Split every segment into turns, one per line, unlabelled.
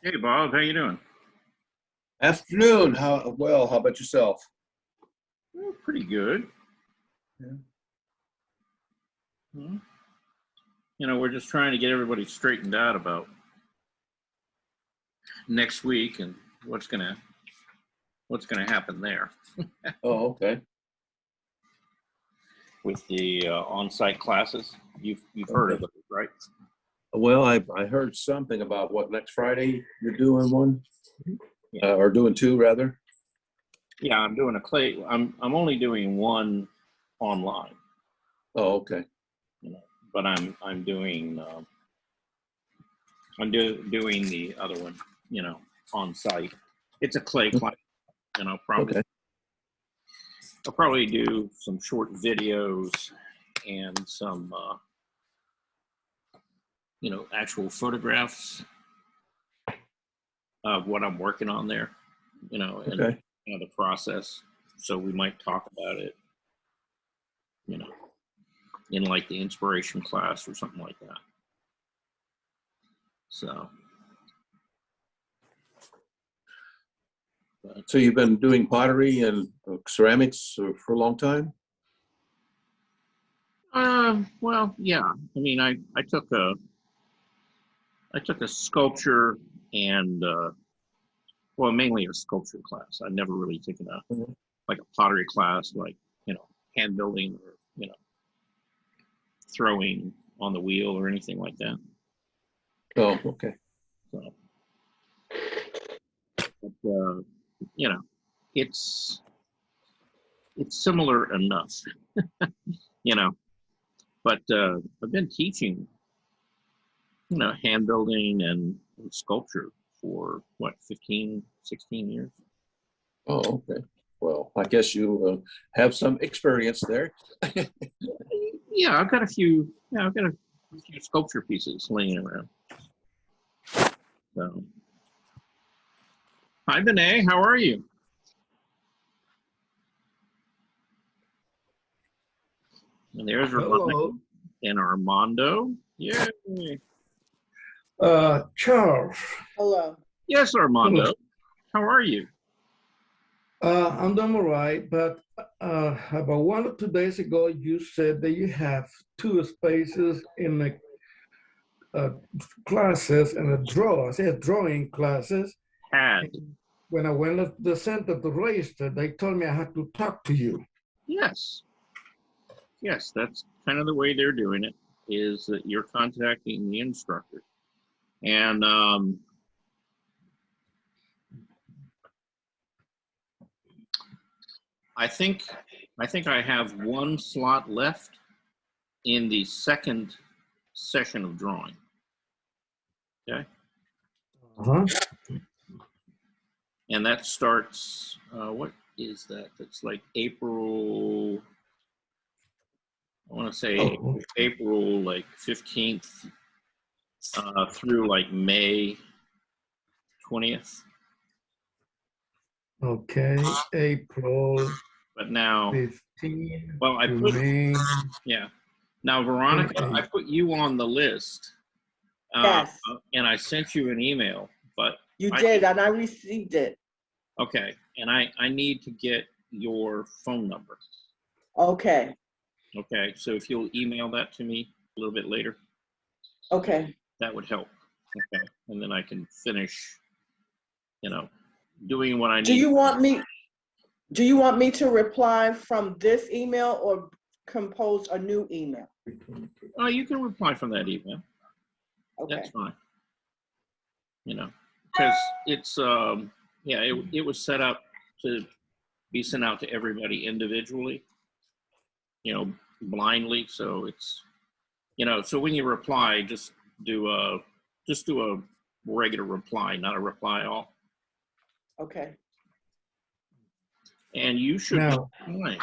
Hey, Bob, how you doing?
Afternoon. How about yourself?
Oh, pretty good.
Yeah.
You know, we're just trying to get everybody straightened out about next week and what's gonna happen there
Oh, okay.
with the on-site classes. You've heard of it, right?
Well, I heard something about what next Friday you're doing one, or doing two rather.
Yeah, I'm doing I'm only doing one online.
Oh, okay.
You know, but I'm doing doing the other one. You know, on site. It's a clay class, and I'll probably do some short videos and some you know, actual photographs of what I'm working on there, you know, and you know, the process. So we might talk about it, you know, in like the inspiration class or something like that. So.
So you've been doing pottery and ceramics for a long time?
Well, yeah. I mean, I took a sculpture and well, mainly a sculpture class. I've never really taken like a pottery class, like, you know, hand building or, you know, throwing on the wheel or anything like that.
Oh, okay.
So, but, you know, it's similar enough, you know, but I've been teaching, you know, hand building and sculpture for what, 15, 16 years.
Oh, okay. Well, I guess you have some experience there.
Yeah, I've got a few sculpture pieces laying around. So, hi, Benet, how are you? And there's Rolando and Armando. Yay.
Charles.
Hello.
Yes, Armando. Hello. How are you?
I'm doing all right, but about 1 or 2 days ago, you said that you have 2 spaces in the classes and drawing classes.
Had.
When I went to the center to register, they told me I had to talk to you.
Yes. Yes, that's kind of the way they're doing it, is that you're contacting the instructor. And I think I have 1 slot left in the second session of drawing. Okay.
Uh-huh.
And that starts, what is that? That's like April, I want to say April like 15th through like May 20th.
Okay, April.
But now,
15.
well, I put,
May.
yeah. Now, Veronica,
Okay.
I put you on the list.
Yes.
And I sent you an email, but
You did, and I received it.
Okay, and I need to get your phone number.
Okay,
Okay, so if you'll email that to me a little bit later,
okay.
that would help. Okay, and then I can finish, doing what I need.
Do you want me to reply from this email or compose a new email?
Oh, you can reply from that email.
Okay,
That's fine. Because it's it was set up to be sent out to everybody individually, blindly. So it's, so when you reply, just do a regular reply, not a reply all.
okay.
And you should
Now,
be fine.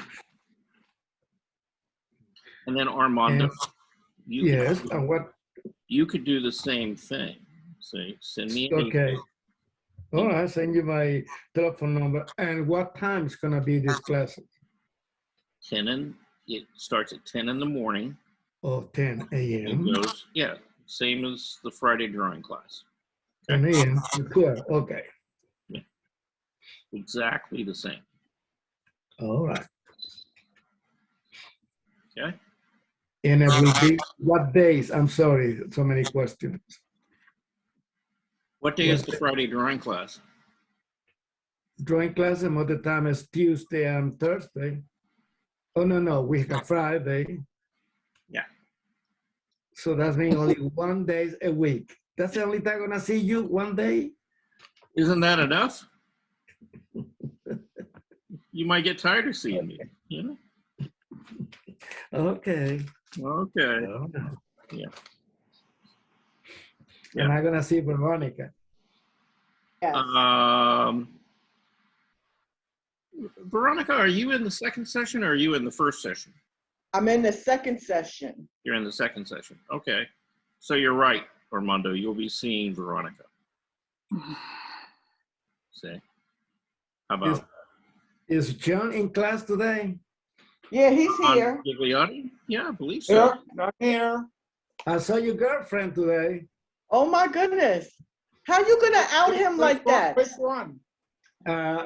And then Armando,
yes, and what?
you could do the same thing. See, send me an
Okay.
email.
All right, send you my telephone number. And what time is gonna be this class?
It starts at 10 in the morning.
Oh, 10 a.m.
It goes, same as the Friday drawing class.
10 a.m. to 12. Okay.
Yeah. Exactly the same.
All right.
Okay.
And it will be what days? I'm sorry, so many questions.
What day is the Friday drawing class?
Drawing class, and most of the time is Tuesday and Thursday. Oh, no, we have Friday.
Yeah.
So that means only 1 day a week. That's the only time I'm gonna see you, 1 day?
Isn't that enough? You might get tired of seeing me,
Okay.
Okay. Yeah.
And I'm gonna see Veronica.
Yes.
Veronica, are you in the second session or are you in the first session?
I'm in the second session.
You're in the second session. Okay. So you're right, Armando. You'll be seeing Veronica. See? How about
Is John in class today?
Yeah, he's here.
Gigliotti? Yeah, I believe so.
Yeah, I'm here.
I saw your girlfriend today.
Oh my goodness. How you gonna out him like that?
Which one?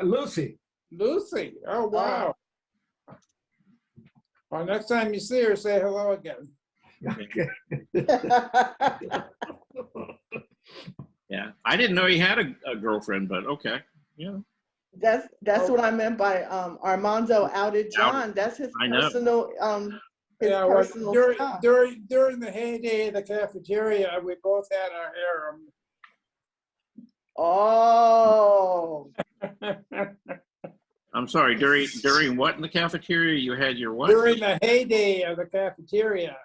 Lucy.
Lucy. Oh, wow. Well, next time you see her, say hello again.
Okay.
Yeah. I didn't know he had a girlfriend, but okay. Yeah.
That's what I meant by Armando outed John. That's his
I know.
personal
Yeah, well,
personal stuff.
during the heyday of the cafeteria, we both had our
Oh.
harem.
I'm sorry. During what in the cafeteria? You had your what?
During the heyday of the cafeteria,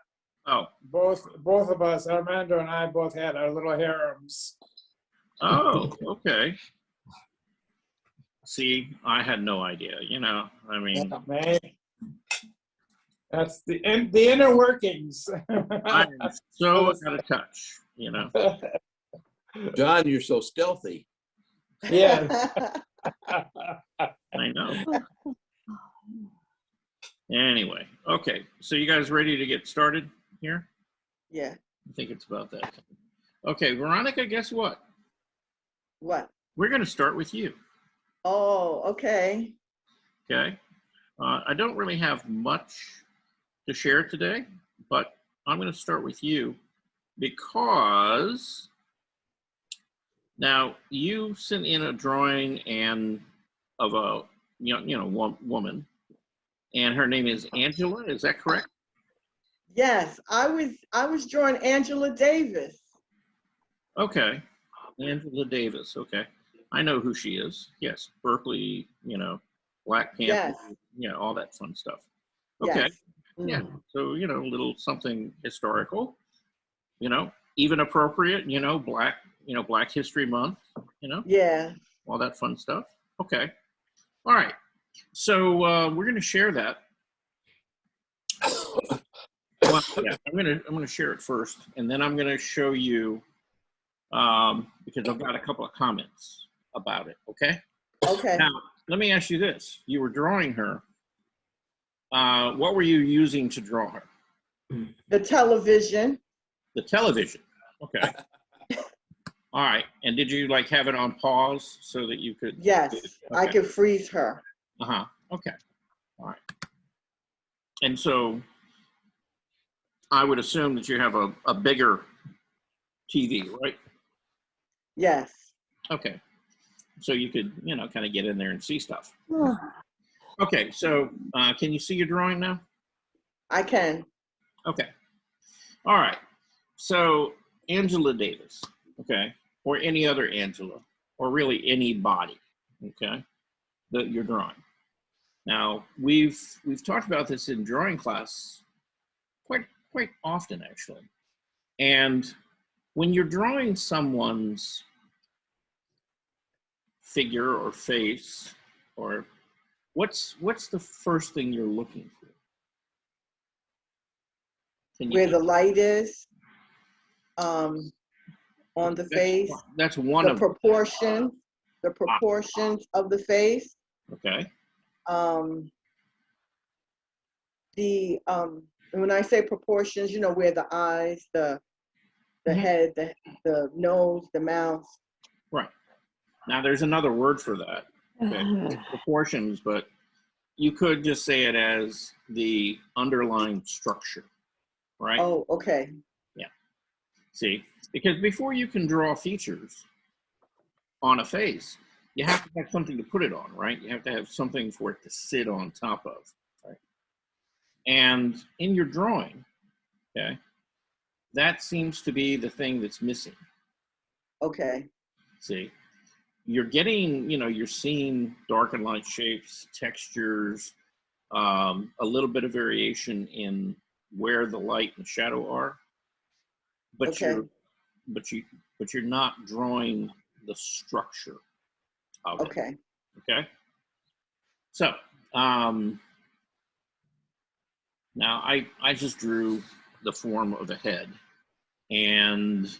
Oh.
both of us, Armando and I, both had our little harems.
Oh, okay. See, I had no idea, I mean,
Yeah, man. That's the inner workings.
I'm so out of touch,
John, you're so stealthy.
Yeah.
I know. Anyway, okay. So you guys ready to get started here?
Yeah.
I think it's about that time. Okay, Veronica, guess what?
What?
We're going to start with you.
Oh, okay.
Okay. I don't really have much to share today, but I'm going to start with you because now you sent in a drawing of a woman, and her name is Angela. Is that correct?
Yes, I was drawing Angela Davis.
Okay, Angela Davis. Okay, I know who she is. Yes, Berkeley. Black Panther.
Yes.
Yeah, all that fun stuff. Okay.
Yes.
Yeah. So, a little something historical, even appropriate, Black History Month,
Yeah.
all that fun stuff. Okay. All right. So we're going to share that. Well, yeah, I'm going to share it first, and then I'm going to show you because I've got a couple of comments about it. Okay.
Okay.
Now, let me ask you this. You were drawing her. What were you using to draw her?
The television.
The television. Okay. All right. And did you like have it on pause so that you could?
Yes, I
Okay.
could freeze her.
Uh-huh. Okay. All right. And so I would assume that you have a bigger TV, right?
Yes.
Okay. So you could, kind of get in there and see stuff. Okay. So can you see your drawing now?
I can.
Okay. All right. So Angela Davis, okay, or any other Angela, or really anybody, okay, that you're drawing. Now we've talked about this in drawing class quite often actually. And when you're drawing someone's figure or face, or what's the first thing you're looking for?
Where the light is, on the face.
That's one
the
of
proportion, the proportions of the face.
Okay.
When I say proportions, where the eyes, the
Mhm.
head, the nose, the mouth.
Right. Now there's another word for that. Okay. Proportions, but you could just say it as the underlying structure, right?
Oh, okay.
Yeah. See, because before you can draw features on a face, you have to have something to put it on, right? You have to have something for it to sit on top of, right? And in your drawing, okay, that seems to be the thing that's missing.
Okay.
See, you're getting, you're seeing dark and light shapes, textures, a little bit of variation in where the light and shadow are, but
Okay.
you're not drawing the structure of it.
Okay.
Okay. So now I just drew the form of a head, and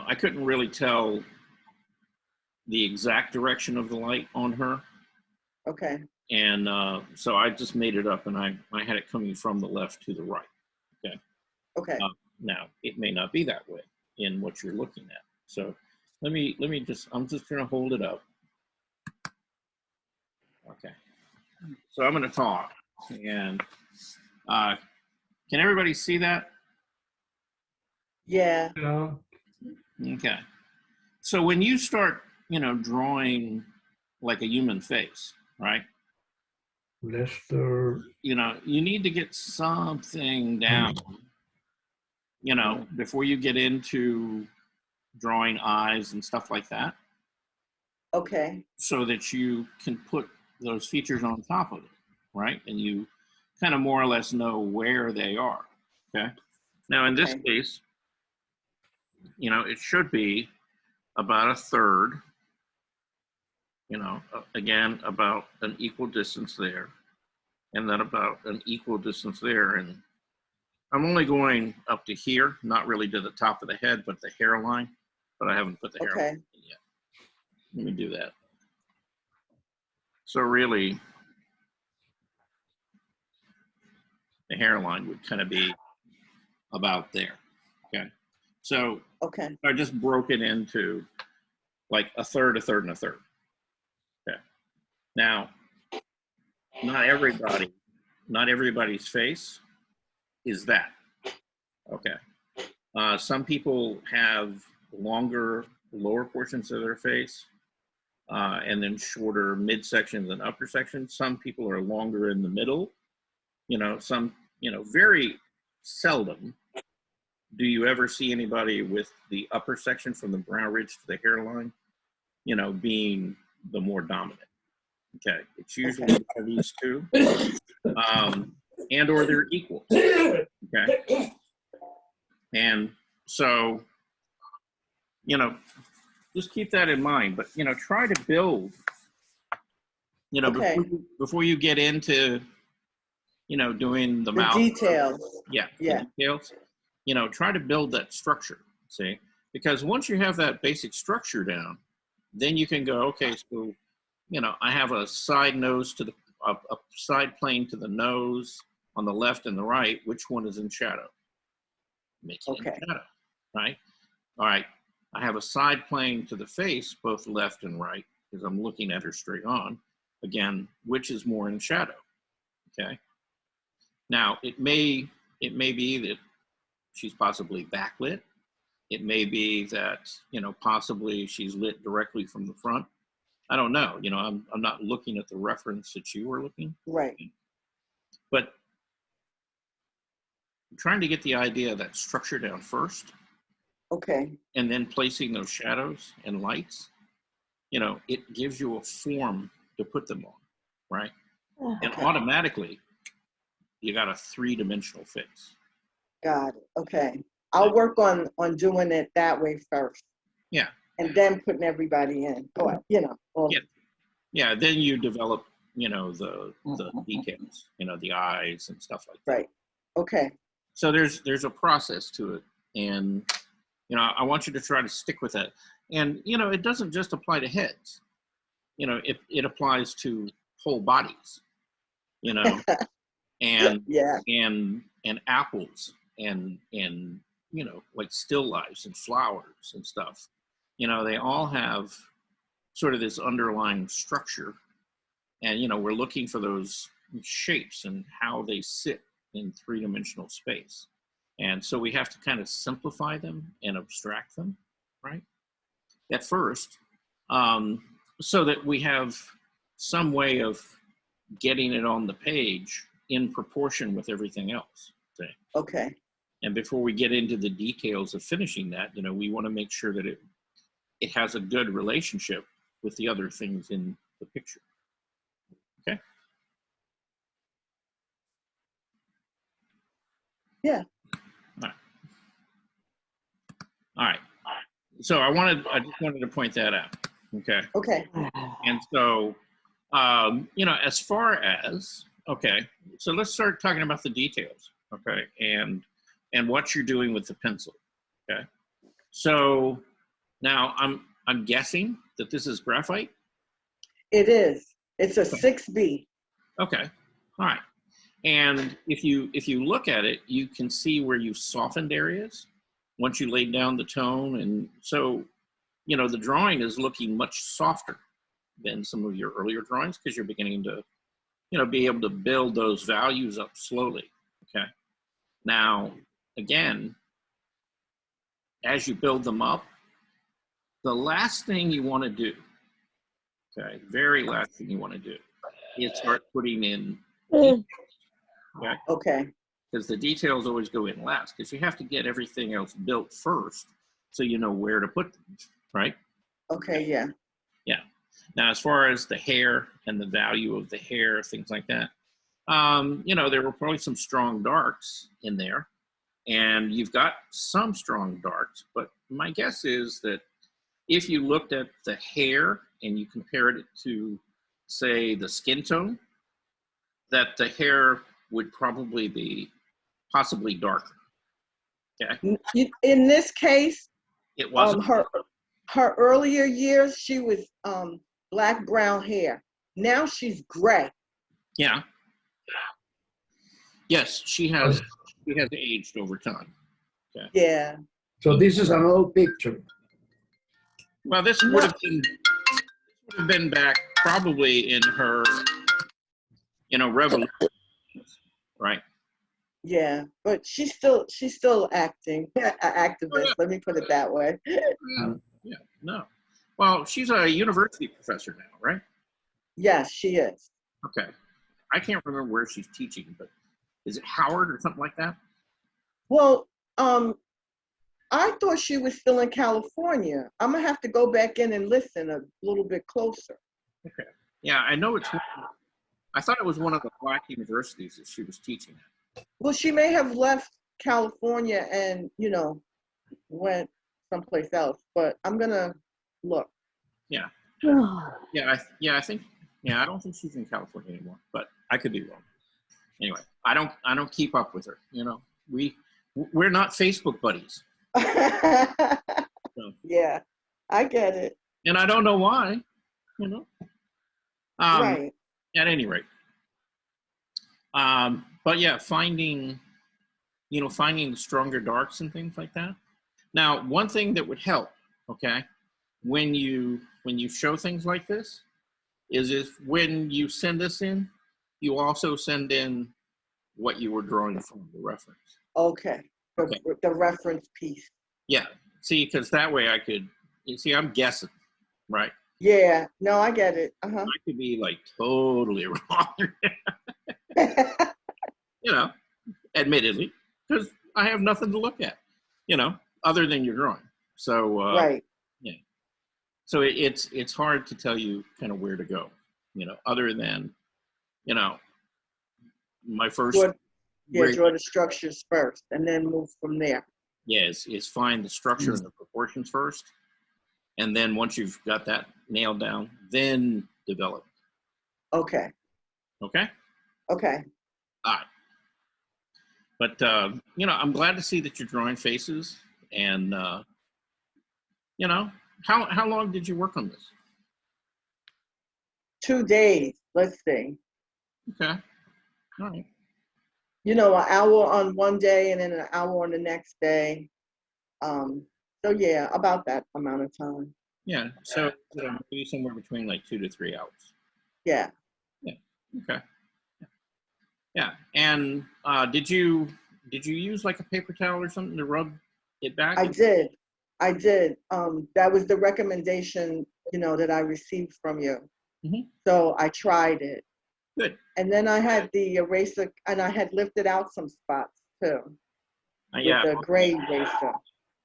I couldn't really tell the exact direction of the light on her.
Okay.
And so I just made it up, and I had it coming from the left to the right. Okay.
Okay.
Now it may not be that way in what you're looking at. So let me just, I'm just going to hold it up. Okay. So I'm going to talk, and can everybody see that?
Yeah.
Yeah.
Okay. So when you start, drawing like a human face, right?
Lester.
You need to get something down, before you get into drawing eyes and stuff like that,
Okay.
so that you can put those features on top of it, right? And you kind of more or less know where they are, okay? Now, in this
Okay.
case, it should be about a third, again, about an equal distance there, and then about an equal distance there. And I'm only going up to here, not really to the top of the head, but the hairline, but I haven't put the hairline in yet. Let me do that. So really, the hairline would kind of be about there, okay? So
Okay.
I just broke it into like a third, a third, and a third, okay? Now, not everybody's face is that, okay? Some people have longer lower portions of their face, and then shorter midsections and upper sections. Some people are longer in the middle. Very seldom do you ever see anybody with the upper section from the brow ridge to the hairline, being the more dominant. Okay, it's usually one of these two, and or they're equals. Okay, and so just keep that in mind. But try to build.
Okay.
Before you get into doing the mouth
details.
Yeah.
Yeah.
Details. Try to build that structure. See, because once you have that basic structure down, then you can go, okay, so I have a side nose to a side plane to the nose on the left and the right. Which one is in shadow? Make it in shadow, right? All right, I have a side plane to the face, both left and right, because I'm looking at her straight on. Again, which is more in shadow? Okay. Now, it may be that she's possibly backlit. It may be that, possibly she's lit directly from the front. I don't know. I'm not looking at the reference that you were looking.
Right.
But I'm trying to get the idea of that structure down first,
Okay.
and then placing those shadows and lights. It gives you a form to put them on, right? And
Okay.
automatically, you got a 3-dimensional face.
Got it. Okay. I'll work on doing it that way first.
Yeah.
And then putting everybody in. Or, well,
Yeah. Yeah. Then you develop, the details, the eyes and stuff like that.
right. Okay.
So there's a process to it, and I want you to try to stick with that. And it doesn't just apply to heads. It applies to whole bodies. And
Yeah.
and apples and like still lifes and flowers and stuff. They all have sort of this underlying structure, and we're looking for those shapes and how they sit in 3-dimensional space. And so we have to kind of simplify them and abstract them, right? At first, so that we have some way of getting it on the page in proportion with everything else.
Okay.
And before we get into the details of finishing that, we want to make sure that it has a good relationship with the other things in the picture. Okay?
Yeah.
All right. So I just wanted to point that out. Okay.
Okay.
And so, as far as, okay, so let's start talking about the details. Okay. And what you're doing with the pencil. Okay. So now I'm guessing that this is graphite.
It is. It's a 6B.
Okay. All right. And if you look at it, you can see where you softened areas once you laid down the tone. And so, the drawing is looking much softer than some of your earlier drawings, because you're beginning to, be able to build those values up slowly. Okay. Now, again, as you build them up, the last thing you want to do, okay, very last thing you want to do is start putting in details, okay?
Okay.
Because the details always go in last, because you have to get everything else built first so you know where to put them, right?
Okay. Yeah.
Yeah. Now, as far as the hair and the value of the hair, things like that, there were probably some strong darks in there, and you've got some strong darks, but my guess is that if you looked at the hair and you compared it to, say, the skin tone, that the hair would probably be possibly darker. Okay.
In this case,
It wasn't.
her earlier years, she was black brown hair. Now she's gray.
Yeah. Yes, she has aged over time. Okay.
Yeah.
So this is an old picture.
Well, this would have been back probably in her, revolution, right?
Yeah, but she's still acting, activist. Let me put it that way.
Yeah, no. Well, she's a university professor now, right?
Yes, she is.
Okay. I can't remember where she's teaching, but is it Howard or something like that?
Well, I thought she was still in California. I'm gonna have to go back in and listen a little bit closer.
Okay. Yeah, I know I thought it was one of the black universities that she was teaching at.
Well, she may have left California and, went someplace else, but I'm gonna look.
Yeah. I think, I don't think she's in California anymore, but I could be wrong. Anyway, I don't keep up with her. We're not Facebook buddies. So.
Yeah, I get it.
And I don't know why,
Right.
At any rate. But yeah, finding the stronger darks and things like that. Now, one thing that would help, okay, when you show things like this, is if when you send this in, you also send in what you were drawing from, the reference.
Okay.
Okay.
The reference piece.
Yeah. See, because that way I could, you see, I'm guessing, right?
Yeah. No, I get it. Uh-huh.
I could be like totally wrong, you know, admittedly, because I have nothing to look at, you know, other than your drawing. So,
Right.
yeah. So it's hard to tell you kind of where to go, you know, other than, you know, my first
Draw the structures first and then move from there.
yeah, is find the structure and the proportions first. And then once you've got that nailed down, then develop.
Okay.
Okay?
Okay.
All right. But, you know, I'm glad to see that you're drawing faces. And, you know, how long did you work on this?
2 days. Let's see.
Okay. All right.
You know, an hour on one day and then an hour on the next day. So yeah, about that amount of time.
Yeah. So, you know, maybe somewhere between like 2 to 3 hours.
Yeah.
Yeah. Okay. Yeah. And did you use like a paper towel or something to rub it back?
I did. That was the recommendation, you know, that I received from you.
Mhm.
So I tried it.
Good.
And then I had the eraser, and I had lifted out some spots too with
Yeah.
the gray eraser.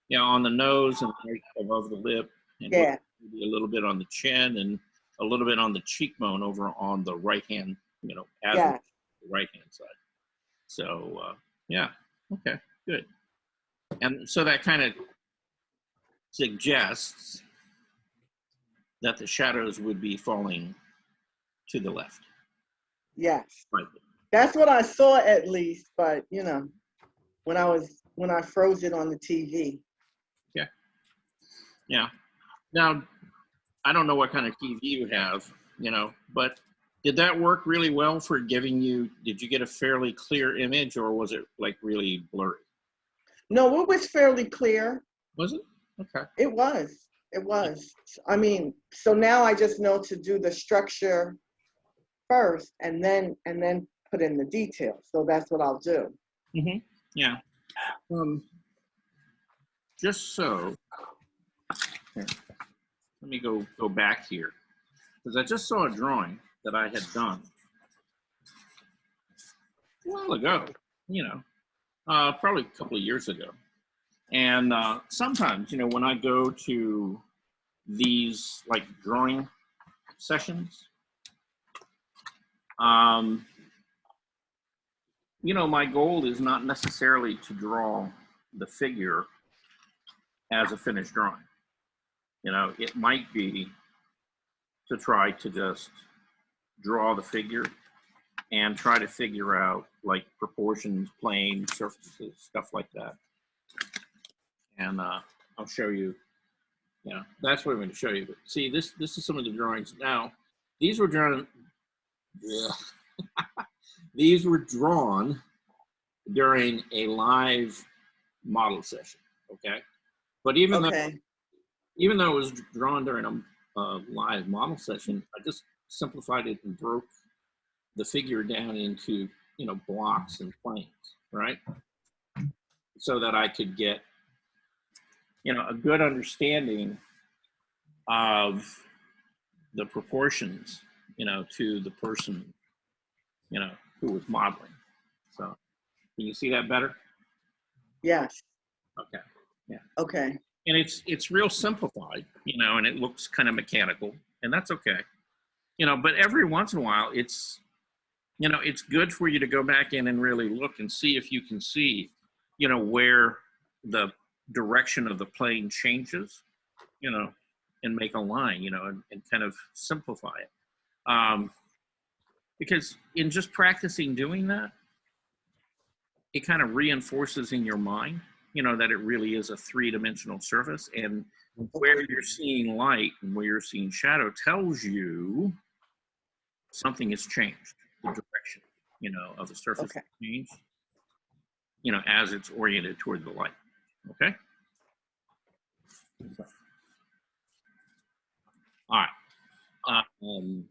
Yeah, on the nose and right above the lip, and
Yeah.
maybe a little bit on the chin and a little bit on the cheekbone over on the right hand, you know, as
Yeah.
the right hand side. So yeah, okay, good. And so that kind of suggests that the shadows would be falling to the left.
Yes.
Right.
That's what I saw at least, but you know, when I froze it on the TV.
Yeah. Yeah. Now, I don't know what kind of TV you have, you know, but did that work really well for giving you, did you get a fairly clear image or was it like really blurry?
No, it was fairly clear.
Was it? Okay.
It was. It was. I mean, so now I just know to do the structure first and then put in the details. So that's what I'll do.
Mm-hmm. Yeah. Just so, here, let me go back here because I just saw a drawing that I had done a while ago, you know, probably a couple of years ago. And sometimes, you know, when I go to these like drawing sessions, you know, my goal is not necessarily to draw the figure as a finished drawing. You know, it might be to try to just draw the figure and try to figure out like proportions, planes, surfaces, stuff like that. And I'll show you, you know, that's what I'm going to show you. But see, this is some of the drawings. Now, these were drawn, these were drawn during a live model session, okay? But even
Okay.
though it was drawn during a live model session, I just simplified it and broke the figure down into, you know, blocks and planes, right? So that I could get, you know, a good understanding of the proportions, you know, to the person, you know, who was modeling. So can you see that better?
Yes.
Okay. Yeah.
Okay.
And it's real simplified, you know, and it looks kind of mechanical, and that's okay. You know, but every once in a while it's, you know, it's good for you to go back in and really look and see if you can see, you know, where the direction of the plane changes, you know, and make a line, you know, and kind of simplify it. Because in just practicing doing that, it kind of reinforces in your mind, you know, that it really is a three-dimensional surface, and where you're seeing light and where you're seeing shadow tells you something has changed, the direction, you know, of the surface
Okay.
changed, you know, as it's oriented toward the light. Okay. All right. Okay,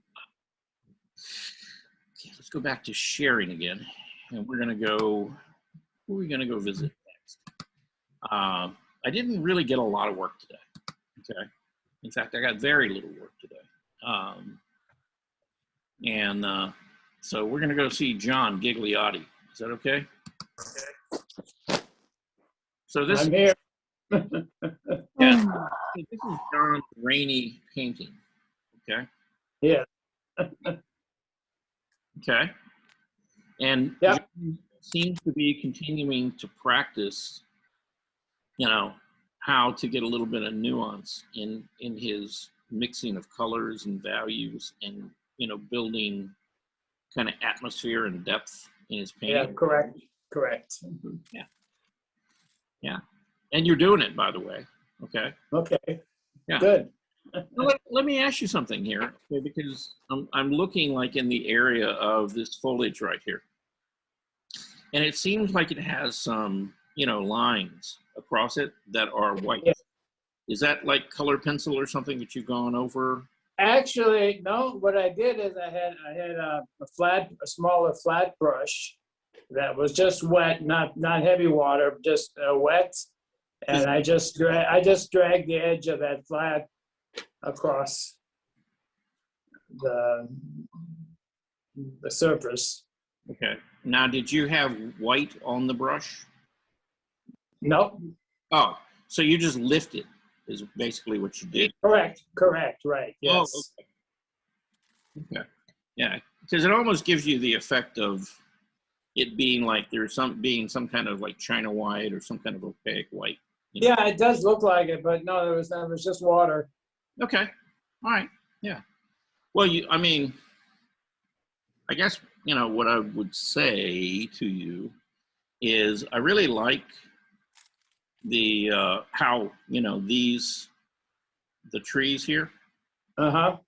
let's go back to sharing again, and we're gonna go. Who are we gonna go visit next? I didn't really get a lot of work today. Okay. In fact, I got very little work today. So we're gonna go see John Gigliotti. Is that okay? So this.
I'm here.
Yeah. This is John's rainy painting. Okay.
Yeah.
Okay. And
Yep.
John seems to be continuing to practice, how to get a little bit of nuance in his mixing of colors and values and, building kind of atmosphere and depth in his painting.
Yeah, correct.
Yeah. Yeah. And you're doing it, by the way. Okay.
Okay,
Yeah.
good.
Let me ask you something here, okay, because I'm looking like in the area of this foliage right here. And it seems like it has some, lines across it that are white.
Yeah.
Is that like color pencil or something that you've gone over?
Actually, no, what I did is I had a smaller flat brush that was just wet, not heavy water, just wet. And I just dragged the edge of that flat across the surface.
Okay. Now, did you have white on the brush?
Nope.
Oh, so you just lifted is basically what you did.
Correct, right, yes.
Oh, okay. Yeah, because it almost gives you the effect of it being like there's some kind of like China white or some kind of opaque white.
Yeah, it does look like it, but no, it was just water.
Okay. All right. Yeah. Well, I guess, what I would say to you is I really like the, how, the trees here,
Uh-huh.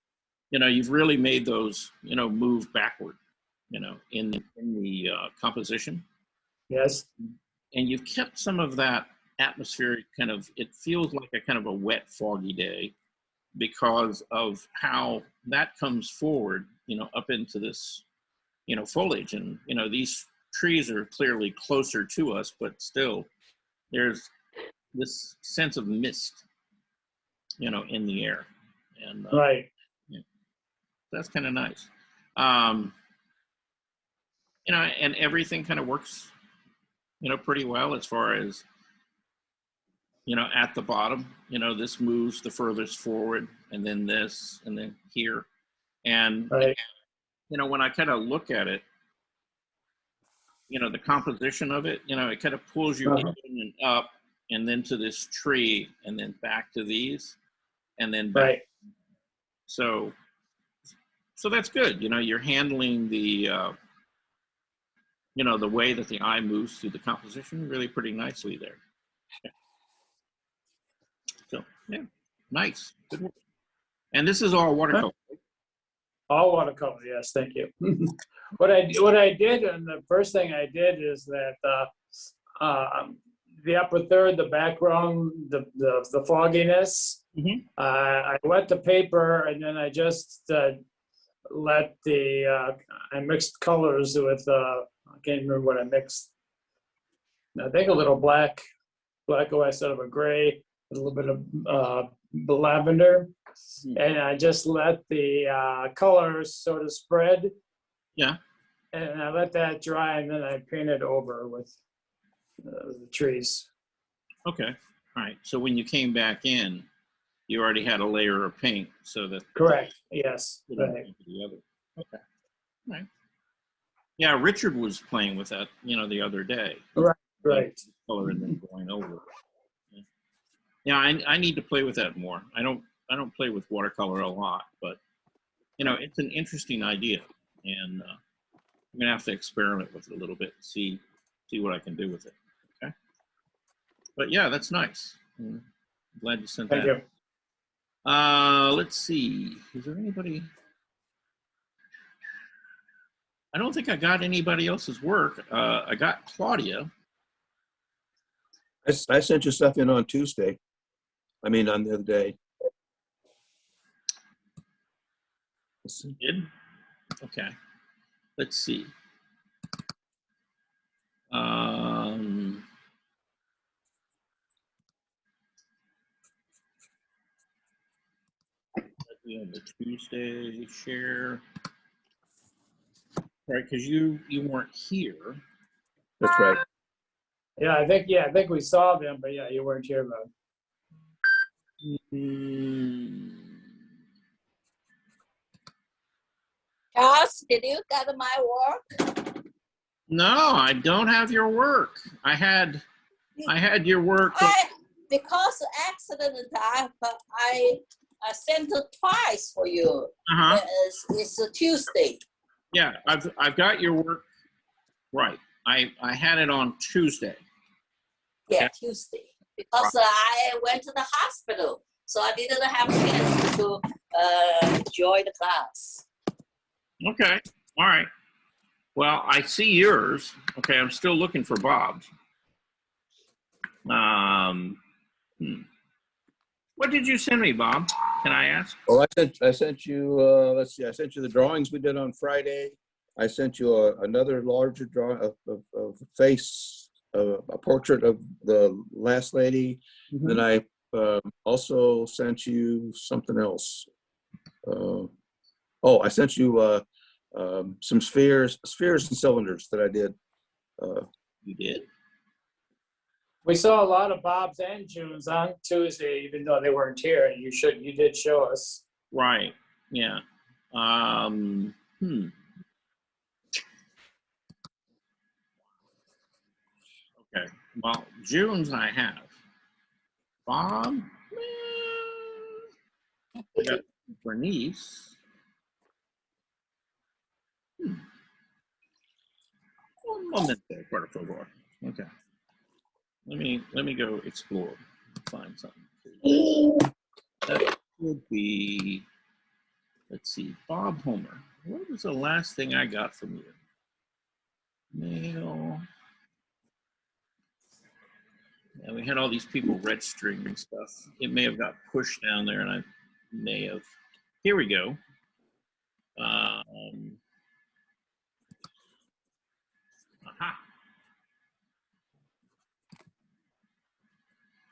you've really made those, move backward, in the composition.
Yes.
And you've kept some of that atmospheric kind of, it feels like a kind of a wet, foggy day because of how that comes forward, up into this, foliage. And, these trees are clearly closer to us, but still there's this sense of mist, in the air. And
Right.
yeah, that's kind of nice. And everything kind of works, pretty well as far as, at the bottom, this moves the furthest forward and then this and then here. And,
Right.
When I kind of look at it, the composition of it, it kind of pulls you in and up and then to this tree and then back to these and then back.
Right.
So that's good. You're handling the, the way that the eye moves through the composition really pretty nicely there. Yeah. So, yeah, nice. Good work. And this is all watercolor.
All watercolor, yes, thank you. What I did, and the first thing I did is that the upper third, the background, the fogginess,
Mm-hmm.
I wet the paper and then I just let I mixed colors with, I can't remember what I mixed. I think a little black instead of a gray, a little bit of lavender. And I just let the colors sort of spread.
Yeah.
And I let that dry, and then I painted over with the trees.
Okay. All right. So when you came back in, you already had a layer of paint, so that.
Correct. Yes.
Right. The other. Okay. All right. Yeah, Richard was playing with that, the other day.
Right.
Color and then going over. Yeah, I need to play with that more. I don't play with watercolor a lot, but it's an interesting idea, and I'm gonna have to experiment with it a little bit and see what I can do with it. Okay. But yeah, that's nice. I'm glad you sent that.
Thank you.
Let's see. Is there anybody? I don't think I got anybody else's work. I got Claudia.
I sent you stuff in on Tuesday. I mean, on the other day. Let's see.
Did? Okay. Let's see. We have the Tuesday share. Right, because you weren't here.
That's right.
Yeah, I think we saw them, but yeah, you weren't here, but
Charles, did you get my work?
No, I don't have your work. I had your work.
Because accident, I sent it twice for you.
Uh-huh.
It's a Tuesday.
Yeah, I've got your work right. I had it on Tuesday.
Yeah,
Okay.
Tuesday. Because I went to the hospital, so I didn't have a chance to join the class.
Okay. All right. Well, I see yours. Okay, I'm still looking for Bob's. What did you send me, Bob? Can I ask?
Oh, I sent you, let's see, I sent you the drawings we did on Friday. I sent you another larger drawing of face, a portrait of the last lady.
Mm-hmm.
Then I also sent you something else. I sent you some spheres and cylinders that I did.
You did?
we saw a lot of Bob's and June's on Tuesday, even though they weren't here. You did show us.
Right. Yeah. Okay. Well, June's I have. Bob? I got Bernice. Un momento, por favor. Okay. Let me go explore, find something. That would be, let's see, Bob Homer. What was the last thing I got from you? Mail. And we had all these people registering and stuff. It may have got pushed down there, and I may have. Here we go. Aha.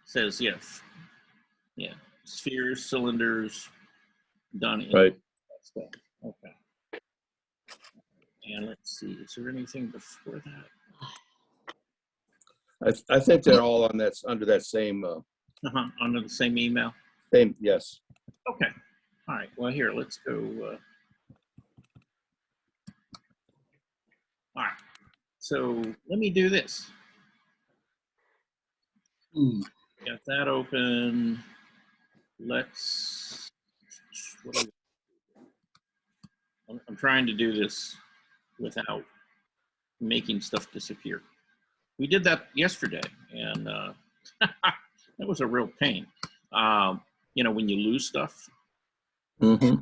Says yes. Yeah. Spheres, cylinders, done in
Right.
that stuff. Okay. And let's see. Is there anything before that?
I think they're all on that, under that same,
Under the same email.
yes.
Okay. All right. Well, here, let's go. All right. So let me do this. Got that open. Let's. I'm trying to do this without making stuff disappear. We did that yesterday, and that was a real pain. When you lose stuff,
Mm-hmm.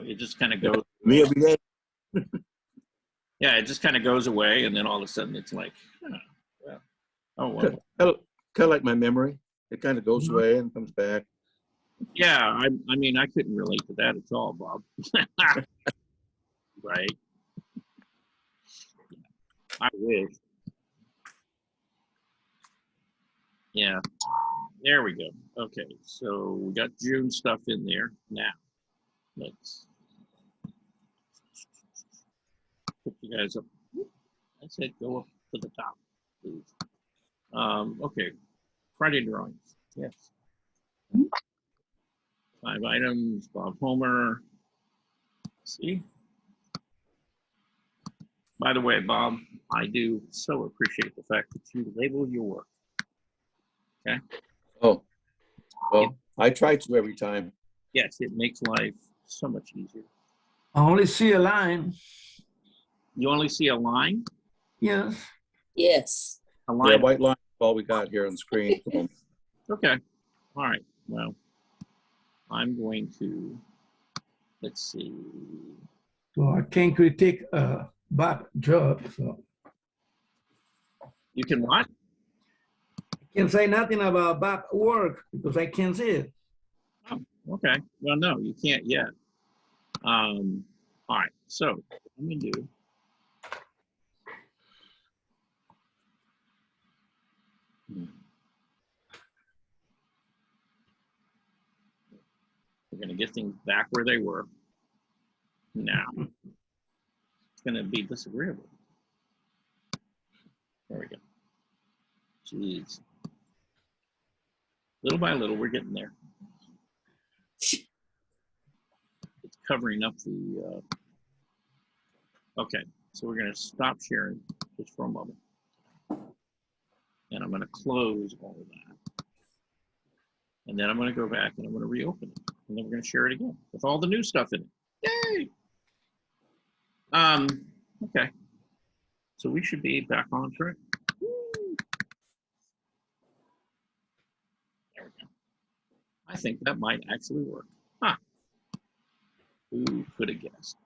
it just kind of goes.
Me every day.
Yeah, it just kind of goes away, and then all of a sudden it's like, well.
Kind of like my memory. It kind of goes away and comes back.
Yeah, I mean, I couldn't relate to that at all, Bob. Right? I wish. Yeah, there we go. Okay, so we got June stuff in there. Now, let's put you guys up. I said go up to the top, please. Okay, Friday drawings. Yes. 5 items, Bob Homer. See? By the way, Bob, I do so appreciate the fact that you label your work. Okay?
Oh, well, I try to every time.
Yes, it makes life so much easier.
I only see a line.
You only see a line?
Yes.
Yes.
A
Yeah,
line?
white line is all we got here on the screen.
Okay. All right. Well, I'm going to, let's see.
So I can't critique Bob's job. So
You can what?
Can't say nothing about back work because I can't see it.
Oh, okay. Well, no, you can't yet. All right. So let me do. We're going to get things back where they were. Now, it's going to be disagreeable. There we go. Jeez. Little by little, we're getting there. It's covering up the, okay. So we're going to stop sharing just for a moment. And I'm going to close all of that. And then I'm going to go back and I'm going to reopen it. And then we're going to share it again with all the new stuff in it. Yay! Okay. So we should be back on track. There we go. I think that might actually work. Huh. Who could have guessed?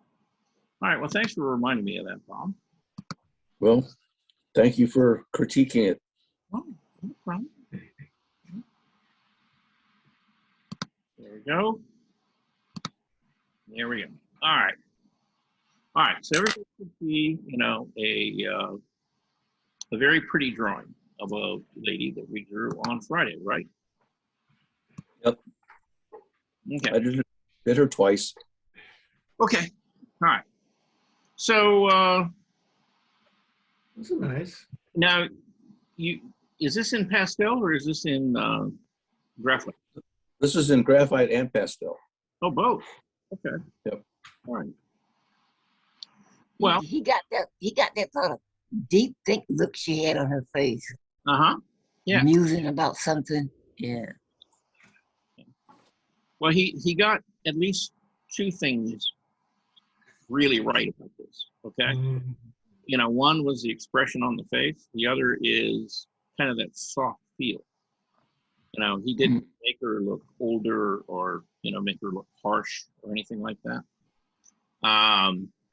All right. Well, thanks for reminding me of that, Bob.
Well, thank you for critiquing it.
Oh, no problem. There we go. There we go. All right. All right. So everybody should see, you know, a very pretty drawing of a lady that we drew on Friday, right?
Yep.
Okay.
I did her twice.
Okay. All right. So
This is nice.
now, is this in pastel or is this in graphite?
This is in graphite and pastel.
Oh, both. Okay.
Yep.
All right. Well.
He got that sort of deep, thick look she had on her face.
Uh-huh. Yeah.
Musing about something. Yeah.
Well, he got at least two things really right about this. Okay. You know, one was the expression on the face. The other is kind of that soft feel. You know, he didn't make her look older or, you know, make her look harsh or anything like that.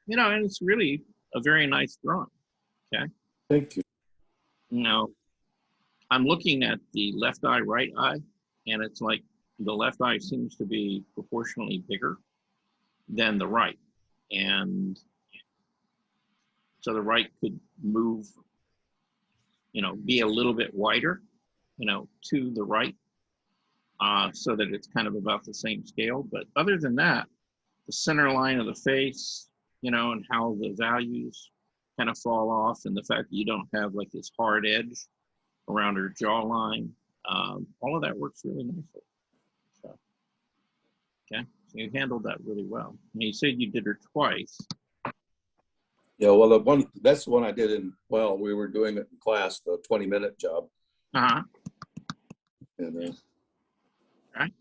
You know, and it's really a very nice drawing. Okay.
Thank you.
You know, I'm looking at the left eye, right eye, and it's like the left eye seems to be proportionally bigger than the right. And so the right could move, you know, be a little bit wider, you know, to the right, so that it's kind of about the same scale. But other than that, the center line of the face, you know, and how the values kind of fall off, and the fact that you don't have like this hard edge around her jawline, all of that works really nicely. So, okay, so you handled that really well. And you said you did her twice.
Yeah, well, that's the one I did well, we were doing it in class, the 20-minute job.
Uh-huh.
And,
Right.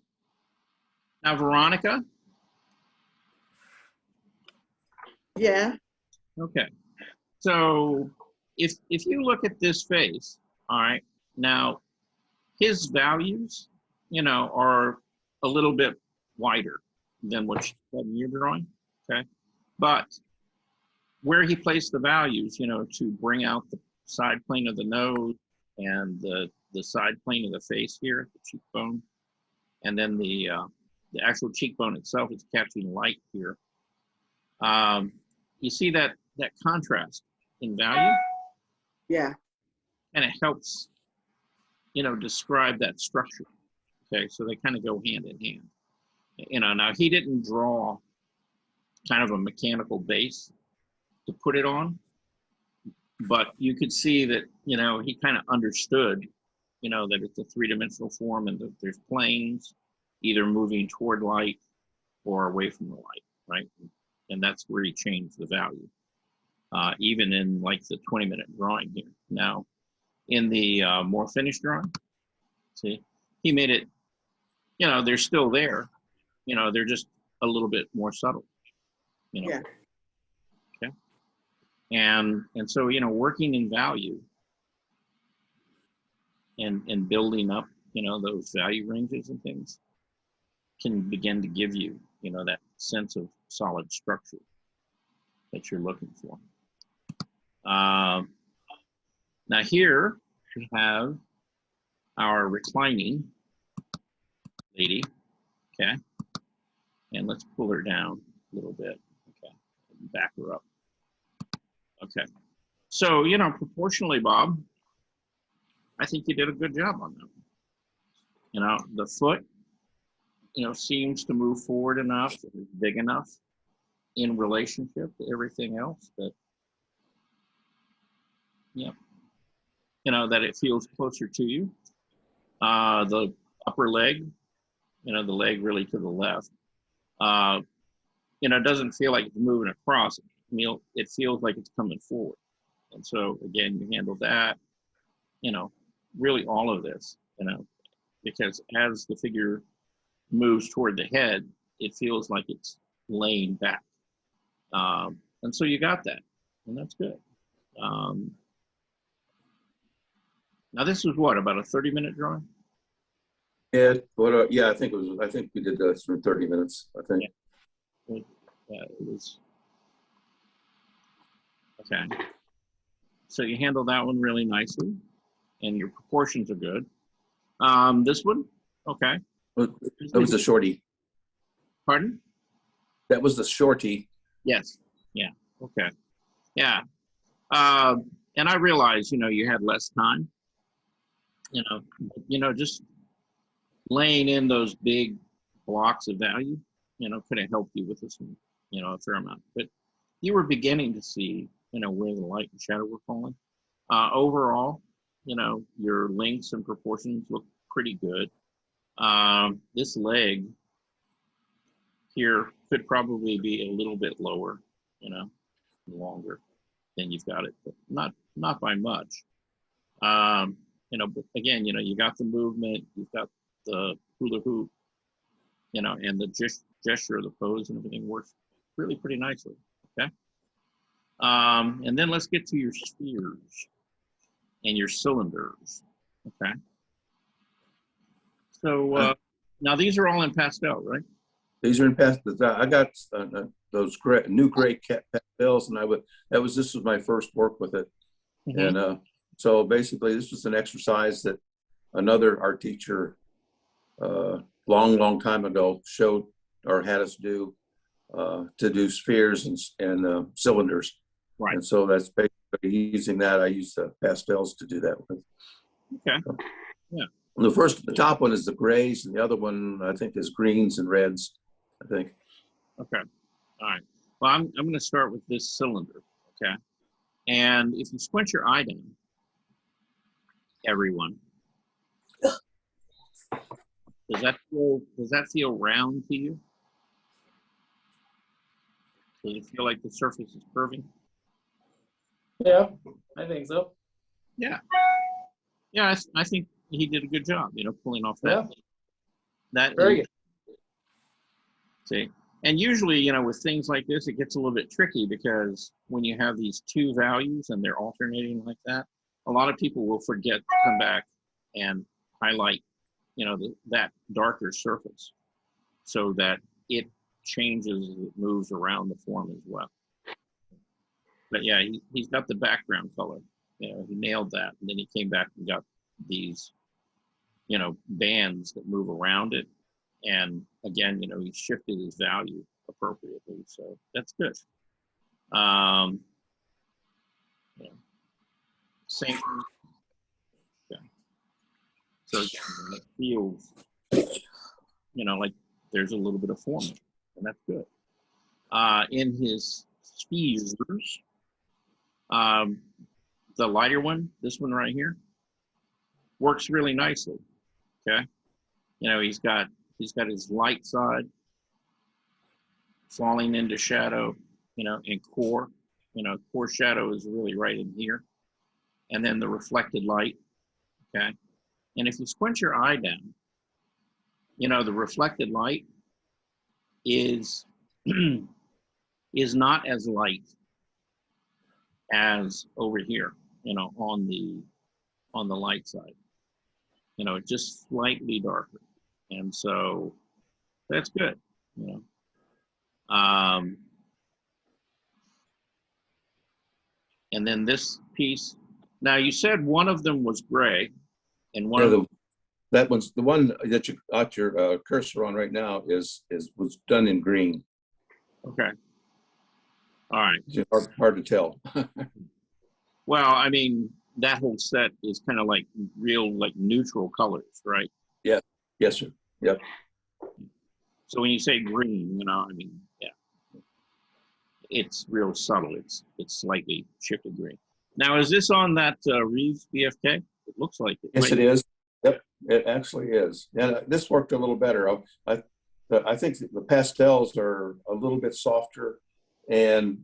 Now, Veronica.
Yeah.
Okay. So if you look at this face, all right, now his values, you know, are a little bit wider than what you had in your drawing, okay? But where he placed the values, you know, to bring out the side plane of the nose and the side plane of the face here, the cheekbone, and then the actual cheekbone itself is catching light here. You see that contrast in value?
Yeah.
And it helps, you know, describe that structure. Okay, so they kind of go hand in hand. You know, now he didn't draw kind of a mechanical base to put it on, but you could see that, you know, he kind of understood, you know, that it's a three-dimensional form and that there's planes either moving toward light or away from the light, right? And that's where he changed the value, even in like the 20-minute drawing here. Now, in the more finished drawing, see, he made it, you know, they're still there, you know, they're just a little bit more subtle, you know.
Yeah.
Okay. And so, you know, working in value and building up, you know, those value ranges and things can begin to give you, you know, that sense of solid structure that you're looking for. Now here we have our reclining lady, okay? And let's pull her down a little bit, okay? Back her up, okay? So, you know, proportionally, Bob, I think you did a good job on that. You know, the foot, you know, seems to move forward enough, big enough in relationship to everything else that, yeah, you know, that it feels closer to you. The upper leg, you know, the leg really to the left, you know, it doesn't feel like it's moving across. It feels like it's coming forward. And so, again, you handle that, you know, really all of this, you know, because as the figure moves toward the head, it feels like it's laying back. And so you got that, and that's good. Now this was what, about a 30-minute drawing?
Yeah, what? Yeah, I think it was. I think we did this for 30 minutes. I think.
Yeah, it was. Okay. So you handled that one really nicely, and your proportions are good. This one, okay.
That was the shorty.
Pardon?
That was the shorty.
Yes. Yeah. Okay. Yeah. And I realize, you know, you had less time. You know, just laying in those big blocks of value, you know, could have helped you with this one, you know, a fair amount. But you were beginning to see, you know, where the light and shadow were falling. Overall, you know, your lengths and proportions look pretty good. This leg here could probably be a little bit lower, you know, longer than you've got it, but not by much. You know, but again, you know, you got the movement, you've got the hula hoop, you know, and the gesture of the pose and everything works really pretty nicely. Okay. And then let's get to your spheres and your cylinders. Okay. So now these are all in pastel, right?
These are in pastel. I got those new gray pastels, and this was my first work with it. Mm-hmm. And so basically, this was an exercise that another art teacher, long time ago, showed or had us do to do spheres and cylinders. Right. And so that's basically using that. I use the pastels to do that with.
Okay. Yeah.
The top one is the grays, and the other one I think is greens and reds. I think.
Okay. All right. Well, I'm going to start with this cylinder. Okay. And if you squint your eye down, everyone, does that feel round to you? Does it feel like the surface is curving?
Yeah, I think so.
Yeah. Yeah, I think he did a good job, you know, pulling off that. Yeah. That
very good.
See, and usually, you know, with things like this, it gets a little bit tricky because when you have these two values and they're alternating like that, a lot of people will forget to come back and highlight, you know, that darker surface so that it changes, it moves around the form as well. But yeah, he's got the background color. You know, he nailed that, and then he came back and got these, you know, bands that move around it. And again, you know, he shifted his value appropriately, so that's good. Yeah. Same. Yeah. So again, it feels, you know, like there's a little bit of form, and that's good. In his spheres, the lighter one, this one right here, works really nicely. Okay, you know, he's got his light side falling into shadow, you know, and core. You know, core shadow is really right in here, and then the reflected light. Okay, and if you squint your eye down, you know, the reflected light is is not as light as over here, you know, on the light side. You know, just slightly darker, and so that's good. You know, and then this piece. Now you said one of them was gray, and one of them
That one's the one that you got your cursor on right now was done in green.
Okay. All right.
It's hard to tell.
Well, I mean, that whole set is kind of like real, like neutral colors, right?
Yes, sir. Yep.
So when you say green, you know, I mean, yeah, it's real subtle. It's slightly shifted green. Now, is this on that Reeves BFK? It looks like it.
Yes, it is. Yep, it actually is. And this worked a little better. I think the pastels are a little bit softer, and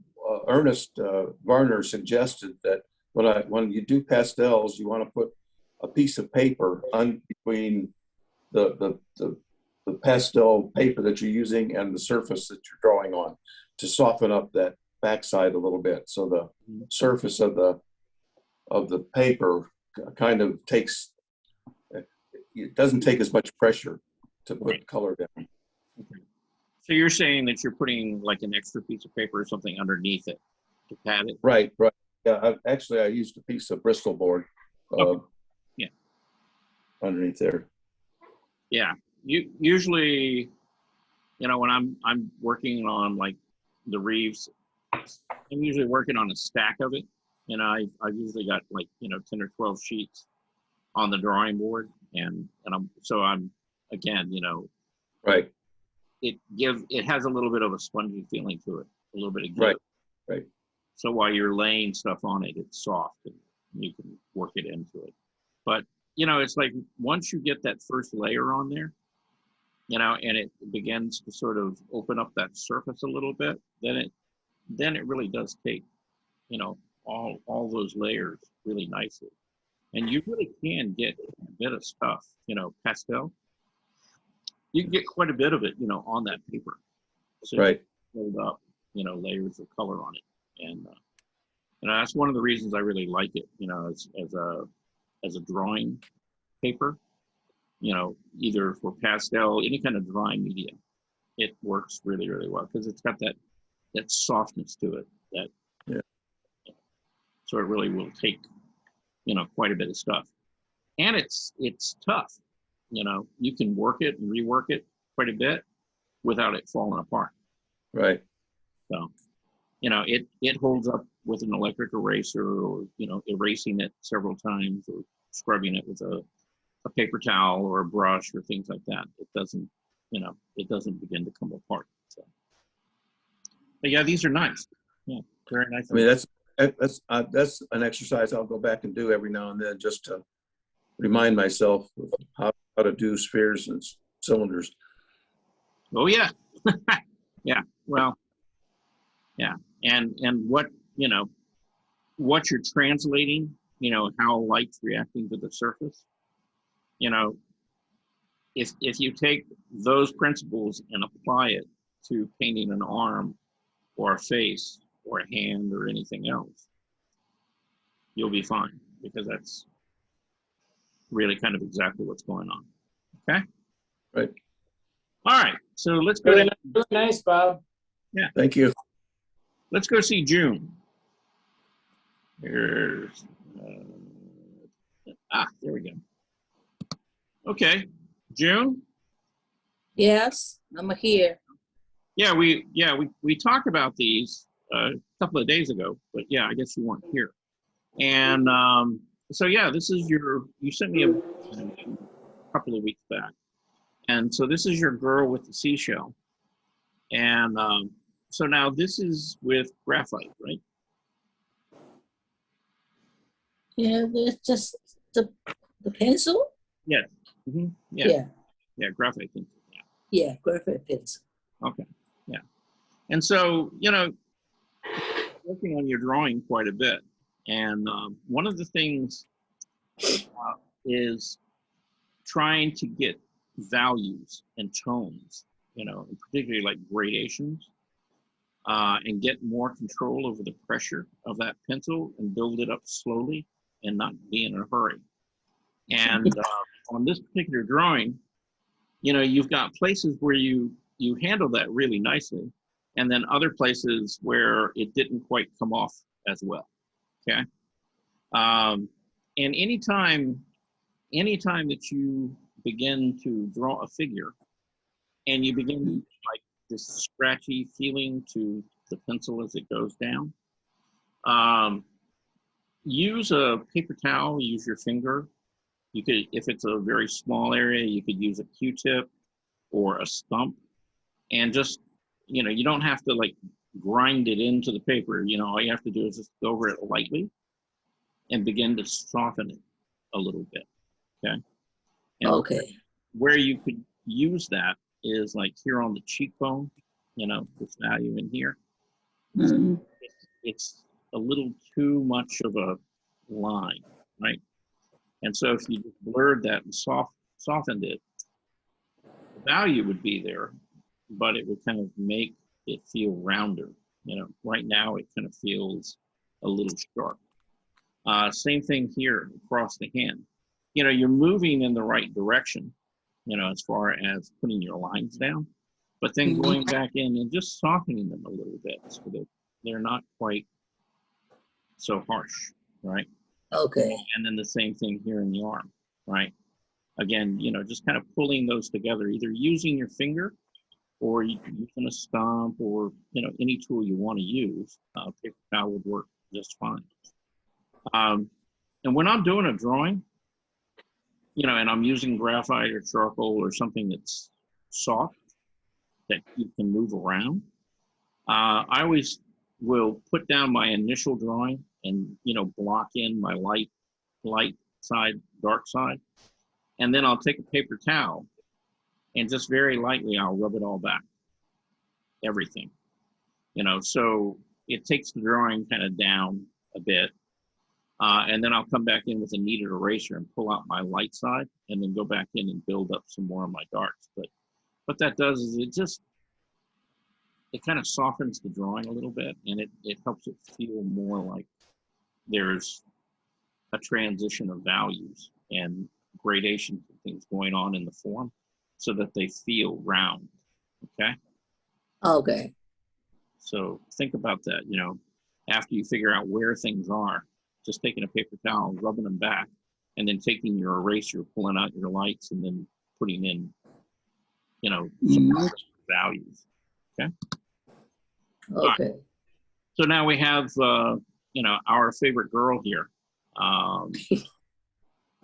Ernest Varner suggested that when you do pastels, you want to put a piece of paper between the pastel paper that you're using and the surface that you're drawing on to soften up that backside a little bit. So the surface of the paper kind of it doesn't take as much pressure to put color down.
Okay. So you're saying that you're putting like an extra piece of paper or something underneath it to pad it?
Right. Yeah, I used a piece of Bristol board.
Yeah.
Underneath there.
Yeah. Usually, you know, when I'm working on like the Reeves, I'm usually working on a stack of it. You know, I've usually got like, you know, 10 or 12 sheets on the drawing board, and I'm again, you know,
Right.
It has a little bit of a spongy feeling to it, a little bit of give.
Right.
So while you're laying stuff on it, it's soft and you can work it into it. But you know, it's like once you get that first layer on there, you know, and it begins to sort of open up that surface a little bit, then it really does take, you know, all those layers really nicely. And you really can get a bit of stuff, you know, pastel. You can get quite a bit of it, you know, on that paper. So
Right.
you build up, you know, layers of color on it. And, you know, that's one of the reasons I really like it, you know, as a drawing paper, you know, either for pastel, any kind of drawing media, it works really, really well because it's got that softness to it that,
yeah.
So it really will take, you know, quite a bit of stuff. And it's tough. You know, you can work it and rework it quite a bit without it falling apart.
Right.
So, you know, it holds up with an electric eraser or, you know, erasing it several times or scrubbing it with a paper towel or a brush or things like that. It doesn't, you know, it doesn't begin to come apart. So, but yeah, these are nice. Yeah, very nice.
I mean, that's an exercise I'll go back and do every now and then just to remind myself of how to do spheres and cylinders.
Oh yeah. Yeah. Well, yeah. And what, you know, what you're translating, you know, how light's reacting to the surface, you know, if you take those principles and apply it to painting an arm or a face or a hand or anything else, you'll be fine because that's really kind of exactly what's going on. Okay.
Right.
All right. So let's go.
Really nice, Bob.
Yeah.
Thank you.
Let's go see June. Here's, there we go. Okay, June.
Yes, I'm here.
Yeah, we talked about these a couple of days ago, but yeah, I guess you weren't here. And so yeah, this is you sent me a couple of weeks back, and so this is your girl with the seashell, and so now this is with graphite, right?
Yeah, it's just the pencil.
Yeah. Mm-hmm. Yeah, graphite pencil.
Yeah, graphite pencil.
Okay. Yeah. And so, you know, working on your drawing quite a bit. And one of the things is trying to get values and tones, you know, and particularly like gradations, and get more control over the pressure of that pencil and build it up slowly and not be in a hurry. And on this particular drawing, you know, you've got places where you handle that really nicely, and then other places where it didn't quite come off as well. Okay. And anytime that you begin to draw a figure, and you begin like this scratchy feeling to the pencil as it goes down. Use a paper towel, use your finger. You could, if it's a very small area, you could use a Q-tip or a stump, and just, you know, you don't have to like grind it into the paper. You know, all you have to do is just go over it lightly and begin to soften it a little bit, okay? And
Okay.
where you could use that is like here on the cheekbone, you know, this value in here.
Mhm.
It's a little too much of a line, right? And so if you just blurred that and softened it, the value would be there, but it would kind of make it feel rounder. You know, right now it kind of feels a little sharp. Same thing here across the hand. You know, you're moving in the right direction, you know, as far as putting your lines down, but then going back in and just softening them a little bit so that they're not quite so harsh, right?
Okay.
And then the same thing here in the arm, right? Again, you know, just kind of pulling those together, either using your finger or using a stump or, you know, any tool you want to use. Paper towel would work just fine. And when I'm doing a drawing, you know, and I'm using graphite or charcoal or something that's soft that you can move around, I always will put down my initial drawing and, you know, block in my light side, dark side. And then I'll take a paper towel and just very lightly, I'll rub it all back, everything, you know, so it takes the drawing kind of down a bit. And then I'll come back in with a kneaded eraser and pull out my light side and then go back in and build up some more of my darks. But what that does is it kind of softens the drawing a little bit, and it helps it feel more like there's a transition of values and gradations of things going on in the form so that they feel round, okay?
Okay.
So think about that, you know, after you figure out where things are, just taking a paper towel, rubbing them back, and then taking your eraser, pulling out your lights, and then putting in, you know, some values, okay?
Okay.
Right. So now we have, you know, our favorite girl here,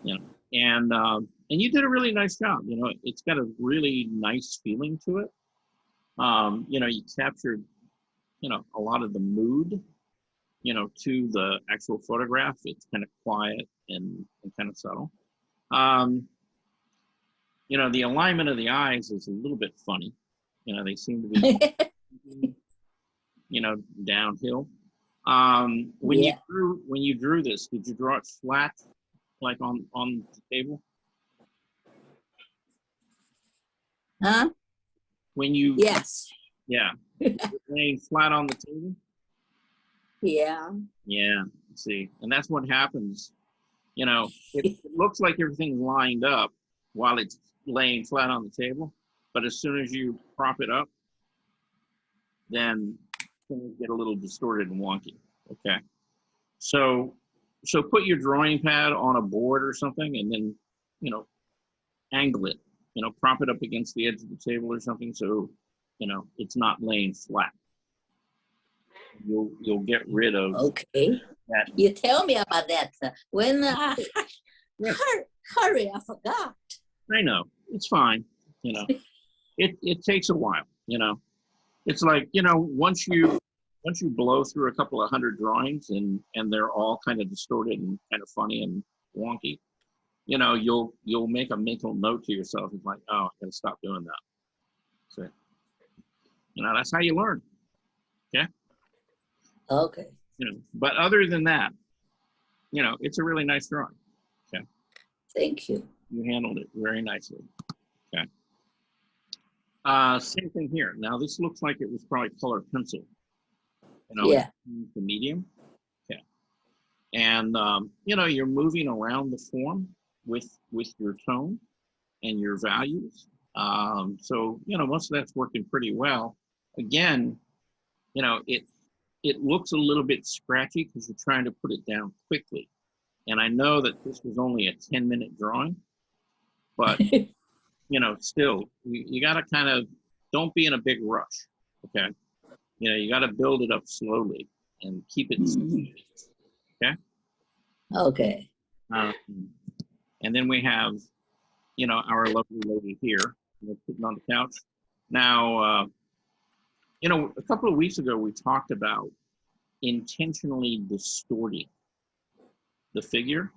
you know, and you did a really nice job. You know, it's got a really nice feeling to it. You know, you captured, you know, a lot of the mood, you know, to the actual photograph. It's kind of quiet and kind of subtle. You know, the alignment of the eyes is a little bit funny. You know, they seem to be, you know, downhill. When you drew this, did you draw it flat, like on the table?
Huh?
When you
Yes.
yeah, laying flat on the table.
Yeah.
Yeah, see, and that's what happens. You know, it looks like everything's lined up while it's laying flat on the table, but as soon as you prop it up, then things get a little distorted and wonky. Okay, so put your drawing pad on a board or something, and then, you know, angle it. You know, prop it up against the edge of the table or something, so, you know, it's not laying flat. You'll get rid of
Okay.
that.
You tell me about that. When
Yeah.
hurry, I forgot.
I know, it's fine. You know, it takes a while. You know, it's like, you know, once you blow through a couple of hundred drawings and they're all kind of distorted and kind of funny and wonky, you know, you'll make a mental note to yourself. It's like, oh, I gotta stop doing that. So, you know, that's how you learn. Okay.
Okay.
You know, but other than that, you know, it's a really nice drawing. Okay.
Thank you.
You handled it very nicely. Okay. Same thing here. Now this looks like it was probably color pencil. You know,
Yeah.
the medium. Okay. And you know, you're moving around the form with your tone and your values. So, you know, most of that's working pretty well. Again, you know, it looks a little bit scratchy because you're trying to put it down quickly. And I know that this was only a 10-minute drawing. but still, you got to kind of don't be in a big rush. Okay, you got to build it up slowly and keep it. Okay.
Okay.
And then we have, our lovely lady here sitting on the couch. Now, a couple of weeks ago, we talked about intentionally distorting the figure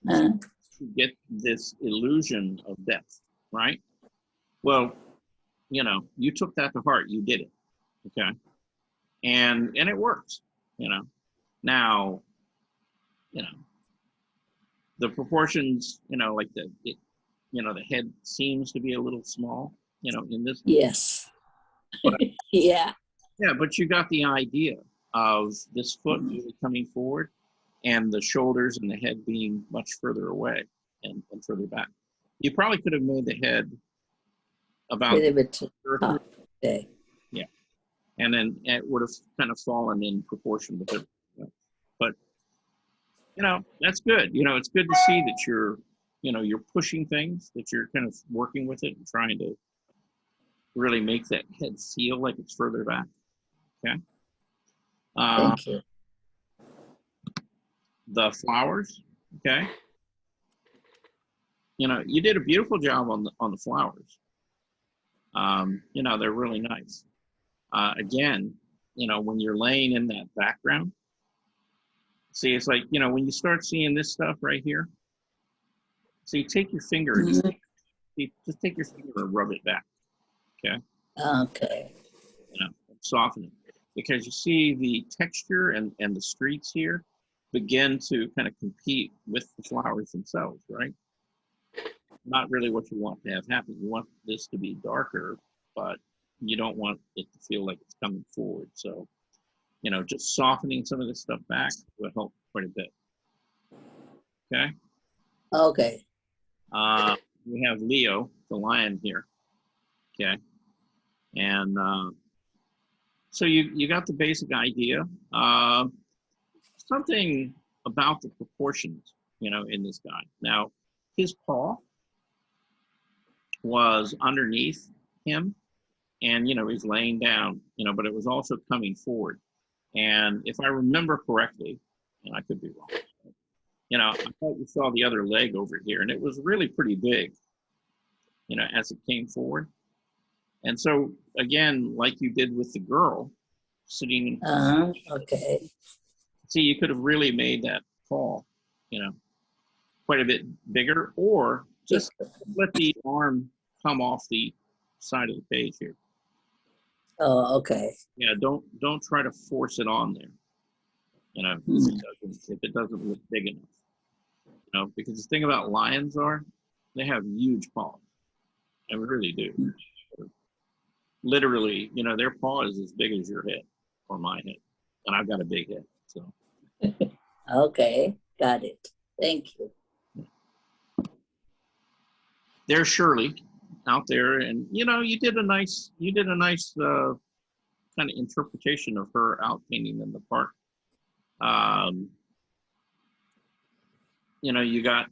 to get this illusion of depth, right? Well, you took that to heart. You did it, okay? And it works, Now, the proportions, like the head seems to be a little small, in this.
Yes.
But,
Yeah.
yeah, but you got the idea of this foot really coming forward and the shoulders and the head being much further away and further back. You probably could have made the head about
A little bit top. Okay.
Yeah. And then it would have kind of fallen in proportion with it. But, that's good. It's good to see that you're pushing things, that you're kind of working with it and trying to really make that head feel like it's further back. Okay.
Thank you.
The flowers. Okay. You did a beautiful job on the flowers. They're really nice. Again, when you're laying in that background, see, it's like, when you start seeing this stuff right here, so you take your finger and just take your finger and rub it back. Okay.
Okay.
Soften it, because you see the texture and the streaks here begin to kind of compete with the flowers themselves, right? Not really what you want to have happen. You want this to be darker, but you don't want it to feel like it's coming forward. So, just softening some of this stuff back will help quite a bit. Okay.
Okay.
We have Leo, the lion here. Okay. And so you got the basic idea. Something about the proportions, in this guy. Now, his paw was underneath him, and he's laying down, but it was also coming forward. And if I remember correctly, and I could be wrong, I thought you saw the other leg over here, and it was really pretty big, as it came forward. And so, again, like you did with the girl sitting,
okay.
see, you could have really made that paw, quite a bit bigger, or just let the arm come off the side of the page here.
Oh, okay.
Yeah, don't try to force it on there, if it doesn't look big enough. Because the thing about lions they have huge paws. They really do. Literally, their paw is as big as your head or my head. And I've got a big head, so.
Okay, got it. Thank you.
There's Shirley out there, and you did a nice kind of interpretation of her out painting in the park. You got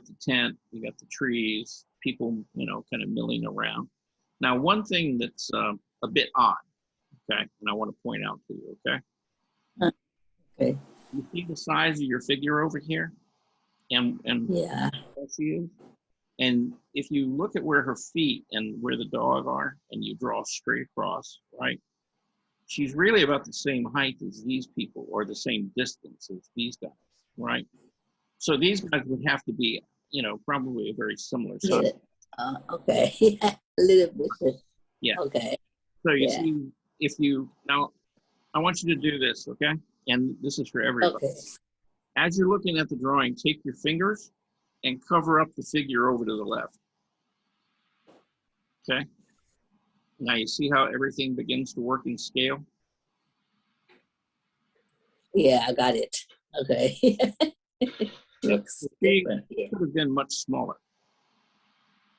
the tent, you got the trees, people, kind of milling around. Now, one thing that's a bit odd, okay, and I want to point out to you, okay?
Okay.
You see the size of your figure over here, and
Yeah.
there she is. And if you look at where her feet and where the dog are, and you draw straight across, right? She's really about the same height as these people, or the same distance as these guys, right? So these guys would have to be, probably a very similar size.
Okay. Yeah, a little bit.
Yeah.
Okay.
So you see, now, I want you to do this, okay? And this is for everybody.
Okay.
As you're looking at the drawing, take your fingers and cover up the figure over to the left. Okay? Now you see how everything begins to work in scale?
Yeah, I got it. Okay. Looks different. Yeah.
Could have been much smaller.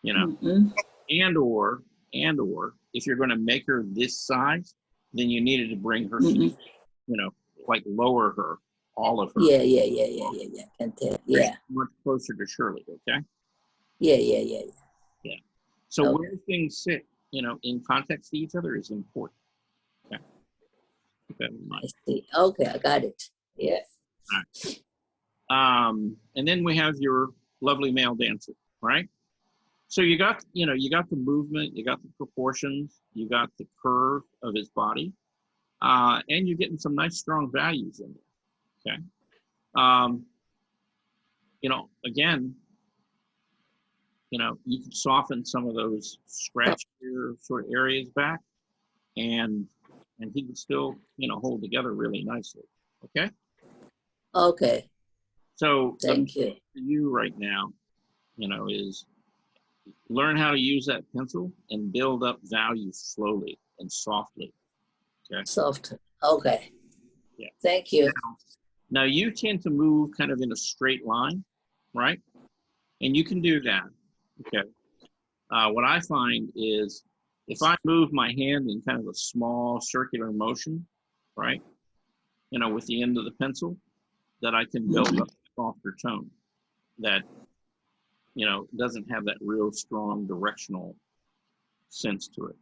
Mm-hmm.
And or if you're going to make her this size, then you needed to bring her feet, like lower her, all of her.
Yeah. Can tell. Yeah.
Much closer to Shirley, okay?
Yeah, yeah, yeah.
Yeah. So
Okay.
where things sit, in context to each other is important. Okay. Keep that in
I
mind.
see. Okay, I got it. Yeah.
All right. And then we have your lovely male dancer, right? So you got the movement, you got the proportions, you got the curve of his body, and you're getting some nice strong values in there. Okay. Again, you can soften some of those scratchier sort of areas back, and he can still, hold together really nicely. Okay.
Okay.
So the
Thank you.
for you right now, is learn how to use that pencil and build up value slowly and softly. Okay.
Soft. Okay.
Yeah.
Thank you.
Now you tend to move kind of in a straight line, right? And you can do that. Okay. What I find is if I move my hand in kind of a small circular motion, right? With the end of the pencil, that I can build up a softer tone that, doesn't have that real strong directional sense to it.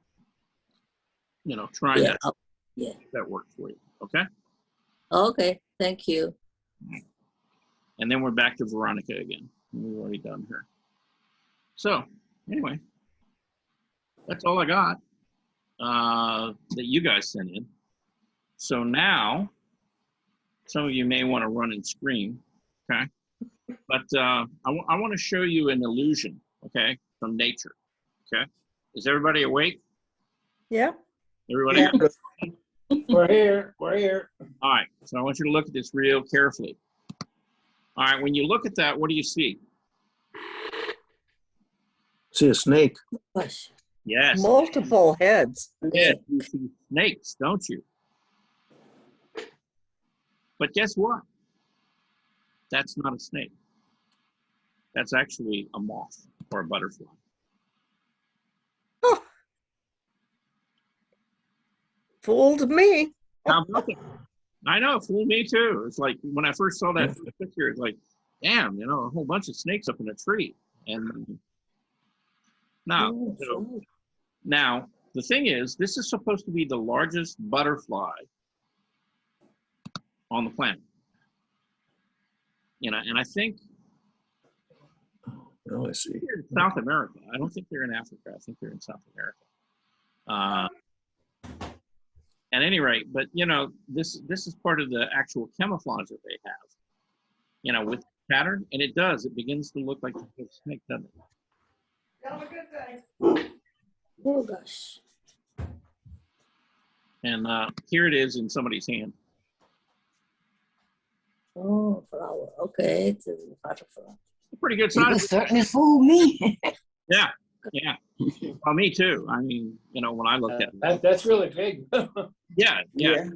Try
Yeah.
that.
Oh, yeah.
That works for you. Okay.
Okay. Thank you.
And then we're back to Veronica again. We've already done her. So anyway, that's all I got that you guys sent in. So now, some of you may want to run and scream, okay? But I want to show you an illusion, okay, from nature, okay? Is everybody awake?
Yeah.
Everybody?
Yeah. We're here. We're here.
All right, so I want you to look at this real carefully. All right, when you look at that, what do you see?
See a snake.
Gosh.
Yes.
Multiple heads.
Yes, you see snakes, don't you? But guess what? That's not a snake. That's actually a moth or a butterfly.
Oh. Fooled me.
How about that? I know, it fooled me too. It's like when I first saw that picture, it's like, damn, a whole bunch of snakes up in a tree. And now, now the thing is, this is supposed to be the largest butterfly on the planet. And I think
Oh, I see.
they're in South America. I don't think they're in Africa. I think they're in South America. At any rate, but this is part of the actual camouflage that they have, with the pattern, and it begins to look like a snake, doesn't it?
Have a good day.
Oh gosh.
And here it is in somebody's hand.
Oh, flower. Okay, it's a butterfly.
Pretty good
You
size.
certainly fooled me.
Yeah, yeah. Well, me too. I mean, when I look at it.
That's really big.
Yeah.
Yeah.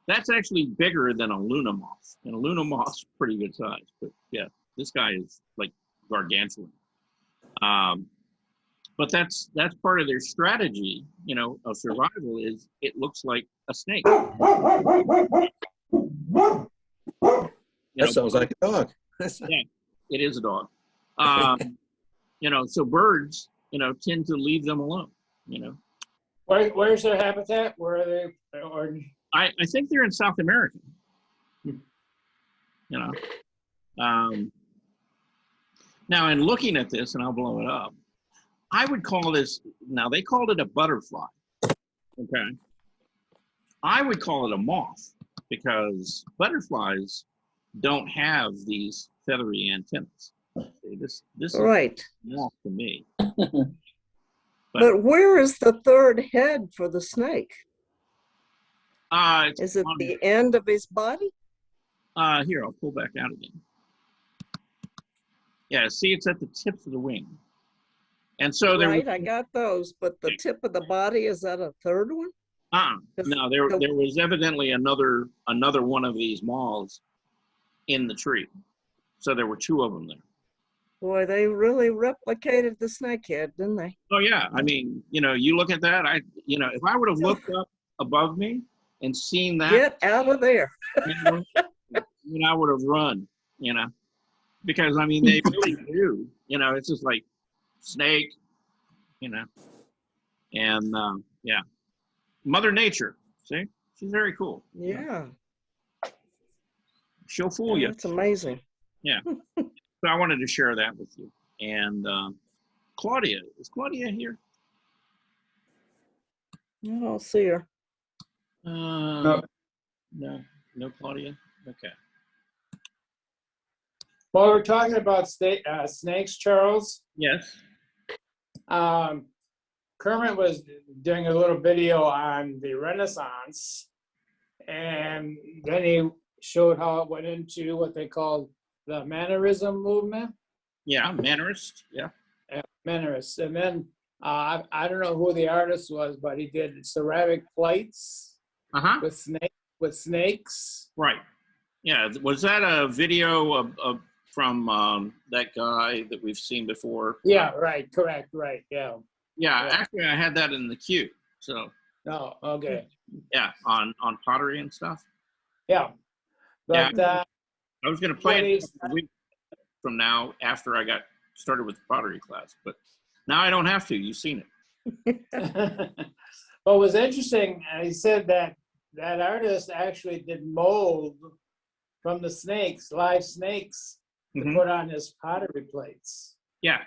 That's actually bigger than a Luna moth. And a Luna moth's pretty good size. But yeah, this guy is like gargantuan. But that's part of their strategy, of survival is it looks like a snake.
That sounds like a dog.
Yeah, it is a dog. So birds, tend to leave them alone,
Where's their habitat? Where are they? Or
I think they're in South America. Now in looking at this, and I'll blow it up, I would call this, now they called it a butterfly, okay? I would call it a moth because butterflies don't have these feathery antennas. See, this is
Right.
a moth to me.
But where is the third head for the snake?
It's
Is it
on-
the end of his body?
Here, I'll pull back out again. Yeah, see, it's at the tips of the wing. And so there
Right, I got those, but the tip of the body, is that a third one?
no, there was evidently another one of these moths in the tree. So there were two of them there.
Boy, they really replicated the snake head, didn't they?
Oh yeah, I mean, you look at that, if I would have looked up above me and seen that,
Get out of there.
I would have run, because I mean, they really do, You know, it's just like snake, you know, and yeah, Mother Nature. See, she's very cool.
Yeah,
She'll fool you.
that's amazing.
Yeah. So I wanted to share that with you. And Claudia, is Claudia here?
I don't see her.
No, no, Claudia. Okay.
Well, we're talking about snakes, Charles.
Yes.
Kermit was doing a little video on the Renaissance, and then he showed how it went into what they called the mannerism movement.
Yeah, mannerist. Yeah.
Mannerist. And then I don't know who the artist was, but he did ceramic plates with snakes.
Right. Yeah. Was that a video from that guy that we've seen before?
Yeah. Right. Correct. Right. Yeah.
Yeah. Actually, I had that in the queue. So.
Oh. Okay.
Yeah. On pottery and stuff.
Yeah. But
yeah. I was going to play it a week from now after I got started with the pottery class, but now I don't have to. You've seen it.
What was interesting, he said that artist actually did mold from the snakes, live snakes, to put on his pottery plates.
Yeah.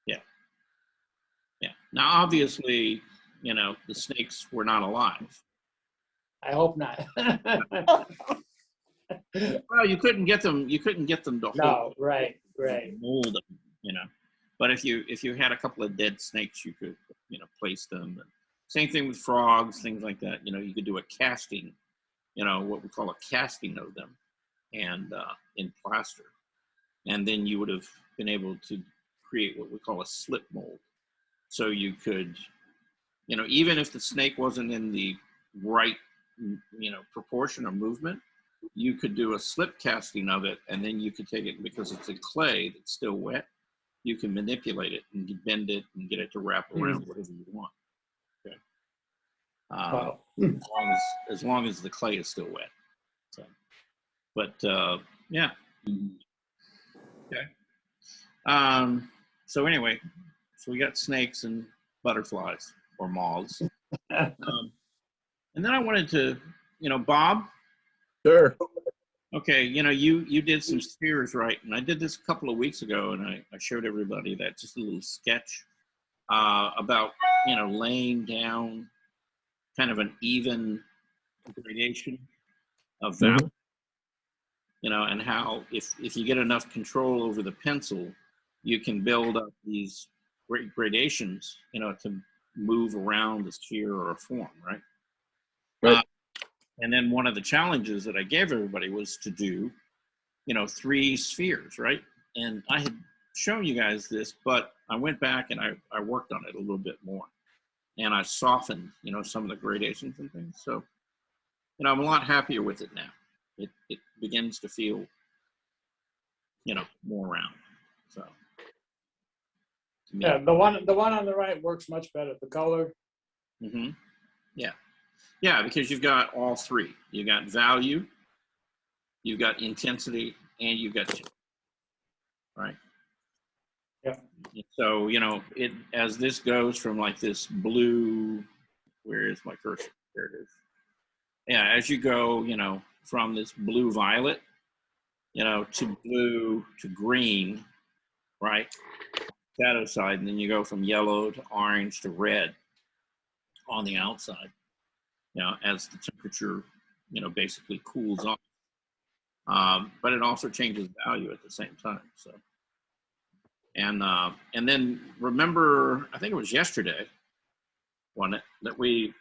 Yeah. Yeah. Now, obviously, you know, the snakes were not alive.
I hope not.
Well, you couldn't get them to hold.
No, right.
Mold them, you know. But if you had a couple of dead snakes, you could, you know, place them. And same thing with frogs, things like that. You know, you could do a casting, you know, what we call a casting of them, and in plaster, and then you would have been able to create what we call a slip mold. So you could, you know, even if the snake wasn't in the right, you know, proportion or movement, you could do a slip casting of it, and then you could take it, because it's a clay that's still wet, you can manipulate it and bend it and get it to wrap around whatever you want. Okay.
Wow.
As long as the clay is still wet. So, but yeah. Okay. So anyway, so we got snakes and butterflies or moths. And then I wanted to, you know, Bob.
Sure.
Okay, you know, you did some spheres, right? And I did this a couple of weeks ago, and I showed everybody that, just a little sketch about, you know, laying down kind of an even gradation of value, you know, and how if you get enough control over the pencil, you can build up these great gradations, you know, to move around a sphere or a form, right?
Right.
And then one of the challenges that I gave everybody was to do, you know, 3 spheres, right? And I had shown you guys this, but I went back and I worked on it a little bit more. And I softened, you know, some of the gradations and things. So, you know, I'm a lot happier with it now. It begins to feel, you know, more round. So.
Yeah, the one on the right works much better. The color.
Yeah. Yeah, because you've got all 3. You got value, you've got intensity, and you've got shape, right?
Yeah.
So, you know, as this goes from like this blue, where is my cursor? There it is. Yeah, as you go, you know, from this blue violet, you know, to blue to green, right? Shadow side, and then you go from yellow to orange to red on the outside. You know, as the temperature, you know, basically cools off. But it also changes value at the same time. So, and then remember, I think it was yesterday, wasn't it, that we,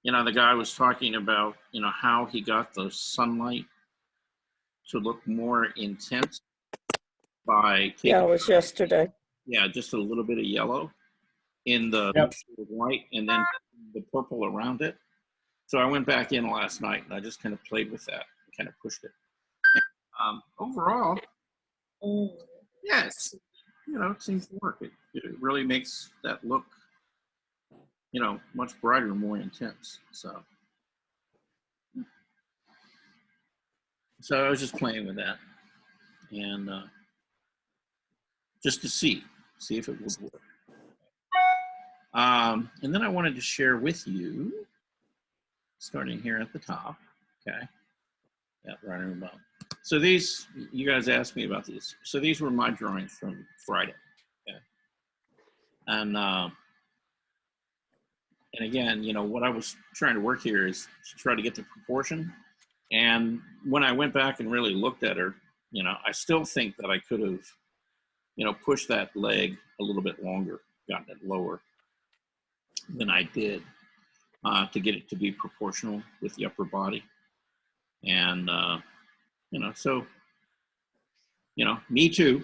you know, the guy was talking about, you know, how he got the sunlight to look more intense by taking,
Yeah, it was yesterday.
yeah, just a little bit of yellow in the white and then the purple around it. So I went back in last night and I just kind of played with that and kind of pushed it. Overall, yes, you know, it seems to work. It really makes that look, you know, much brighter, more intense. So I was just playing with that, and just to see if it would work. And then I wanted to share with you, starting here at the top, okay? Yeah, running about. So these, you guys asked me about these. So these were my drawings from Friday, okay? And again, you know, what I was trying to work here is to try to get the proportion. And when I went back and really looked at her, you know, I still think that I could have, you know, pushed that leg a little bit longer, gotten it lower than I did to get it to be proportional with the upper body. And, you know, so, you know, me too,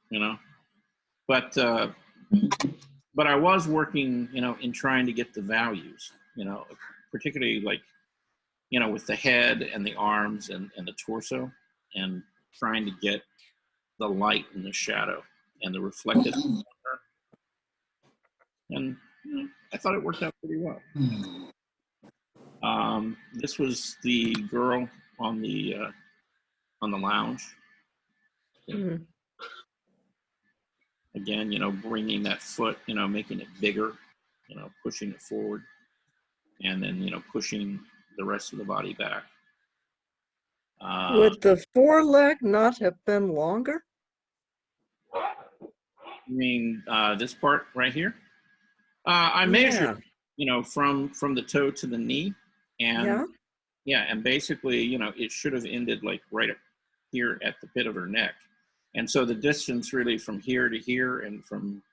you know, but I was working, you know, in trying to get the values, you know, particularly like, you know, with the head and the arms and the torso, and trying to get the light and the shadow and the reflected. And you know, I thought it worked out pretty well. This was the girl on the lounge.
Mhm.
Again, you know, bringing that foot, you know, making it bigger, you know, pushing it forward, and then, you know, pushing the rest of the body back.
Would the foreleg not have been longer?
I mean, this part right here, I measured, you know, from the toe to the knee, and yeah, and basically, you know, it should have ended like right up here at the pit of her neck. And so the distance really from here to here and from,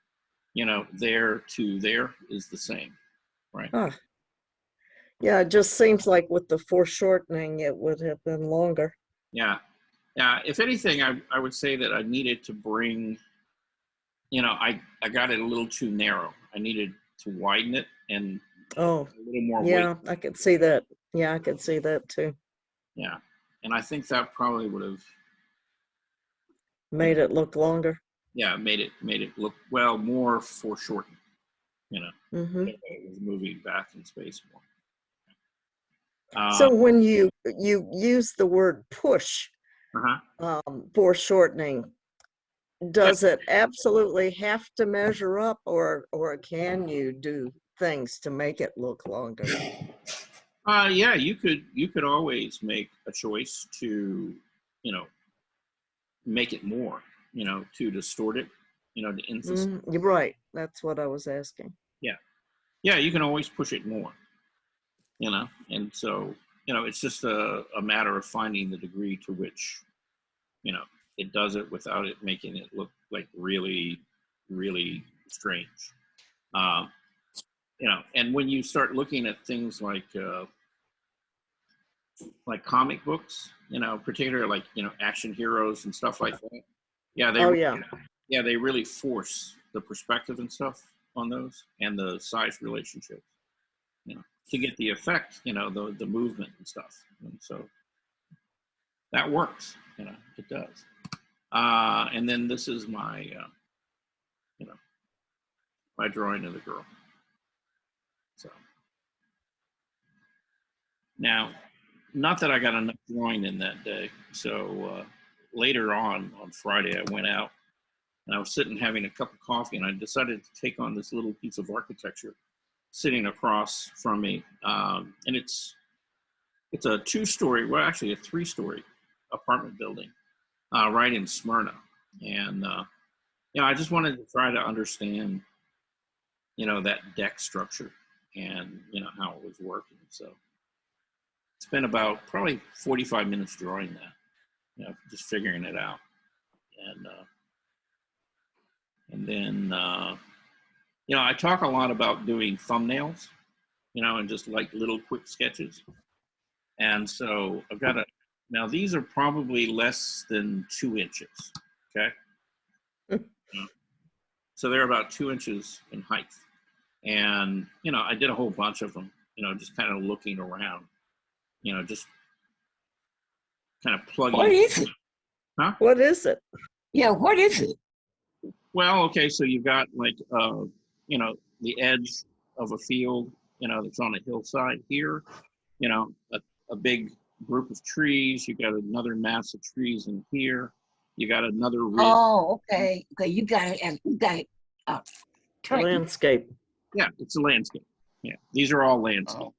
you know, there to there is the same, right?
Huh. Yeah, it just seems like with the foreshortening, it would have been longer.
Yeah. Yeah. If anything, I would say that I needed to bring, you know, I got it a little too narrow. I needed to widen it and
Oh,
a little more
yeah,
weight.
I could see that. Yeah, I could see that too.
Yeah. And I think that probably would have
Made it look longer.
yeah, made it look, well, more foreshortened, you know,
Mm-hmm.
it was moving back in space more.
So when you use the word push,
Uh-huh.
foreshortening, does it absolutely have to measure up, or can you do things to make it look longer?
Yeah, you could always make a choice to, you know, make it more, you know, to distort it, you know, to emphasize.
You're right. That's what I was asking.
Yeah. Yeah, you can always push it more, you know, and so, you know, it's just a matter of finding the degree to which, you know, it does it without it making it look like really, really strange. You know, and when you start looking at things like comic books, you know, particularly like, you know, action heroes and stuff like that. Yeah, they really force the perspective and stuff on those and the size relationships, you know, to get the effect, you know, the movement and stuff. And so that works, you know, it does. And then this is my, you know, my drawing of the girl. So now, not that I got enough drawing in that day. So later on Friday, I went out and I was sitting having a cup of coffee, and I decided to take on this little piece of architecture sitting across from me. And it's a 2-story, well, actually a 3-story apartment building right in Smyrna. And, you know, I just wanted to try to understand, you know, that deck structure and, you know, how it was working. So spent about probably 45 minutes drawing that, you know, just figuring it out. And then, you know, I talk a lot about doing thumbnails, you know, and just like little quick sketches. And so I've got now these are probably less than 2 inches, okay? So they're about 2 inches in height. And, you know, I did a whole bunch of them, you know, just kind of looking around, you know, just kind of plugging.
What is it?
Huh?
What is it?
Yeah, what is it?
Well, okay, so you've got like, you know, the edge of a field, you know, that's on a hillside here, you know, a big group of trees. You've got another mass of trees in here. You got another ridge.
Oh, okay. Okay, you got it. And you got it. Turn.
Landscape.
Yeah, it's a landscape. Yeah, these are all landscape.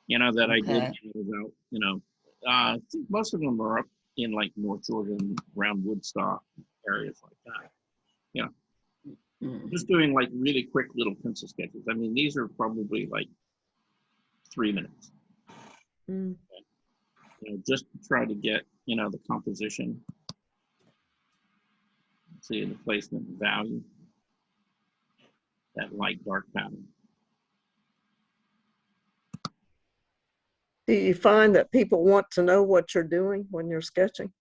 You know, that I did
Okay.
without, you know, I think most of them are up in like North Georgia and around Woodstock, areas like that. You know,
Mm.
just doing like really quick little pencil sketches. I mean, these are probably like 3 minutes.
Mm.
You know, just to try to get, you know, the composition, see the placement and value, that light dark pattern.
Do you find that people want to know what you're doing when you're sketching?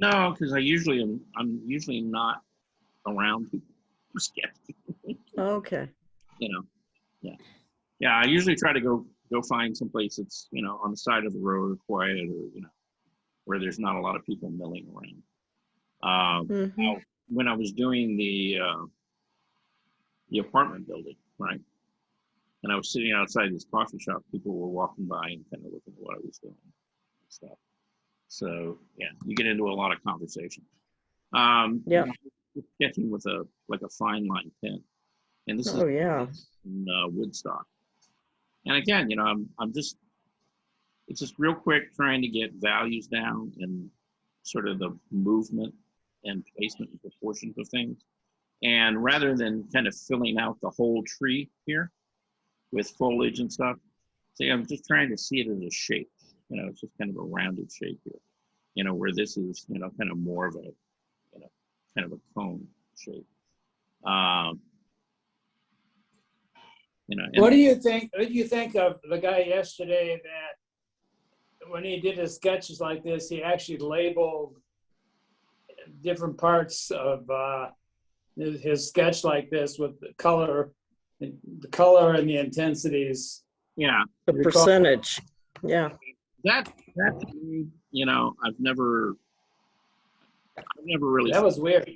No, because I'm usually not around people for sketching.
Okay.
You know, yeah. I usually try to go find someplace that's, you know, on the side of the road or quiet, or, you know, where there's not a lot of people milling around.
Mhm.
Now, when I was doing the apartment building, right, and I was sitting outside this coffee shop, people were walking by and kind of looking at what I was doing and stuff. So yeah, you get into a lot of conversation.
Yeah.
Sketching with a fine line pen, and this is
Oh, yeah.
in Woodstock. And again, you know, it's just real quick trying to get values down and sort of the movement and placement and proportions of things. And rather than kind of filling out the whole tree here with foliage and stuff, see, I'm just trying to see it as a shape. You know, it's just kind of a rounded shape here. You know, where this is, you know, kind of more of a, you know, kind of a cone shape. You know,
What do you think? What do you think of the guy yesterday that when he did his sketches like this, he actually labeled different parts of his sketch like this with the color and the intensities.
yeah,
The percentage. Yeah.
that you know, I've never really.
That was weird.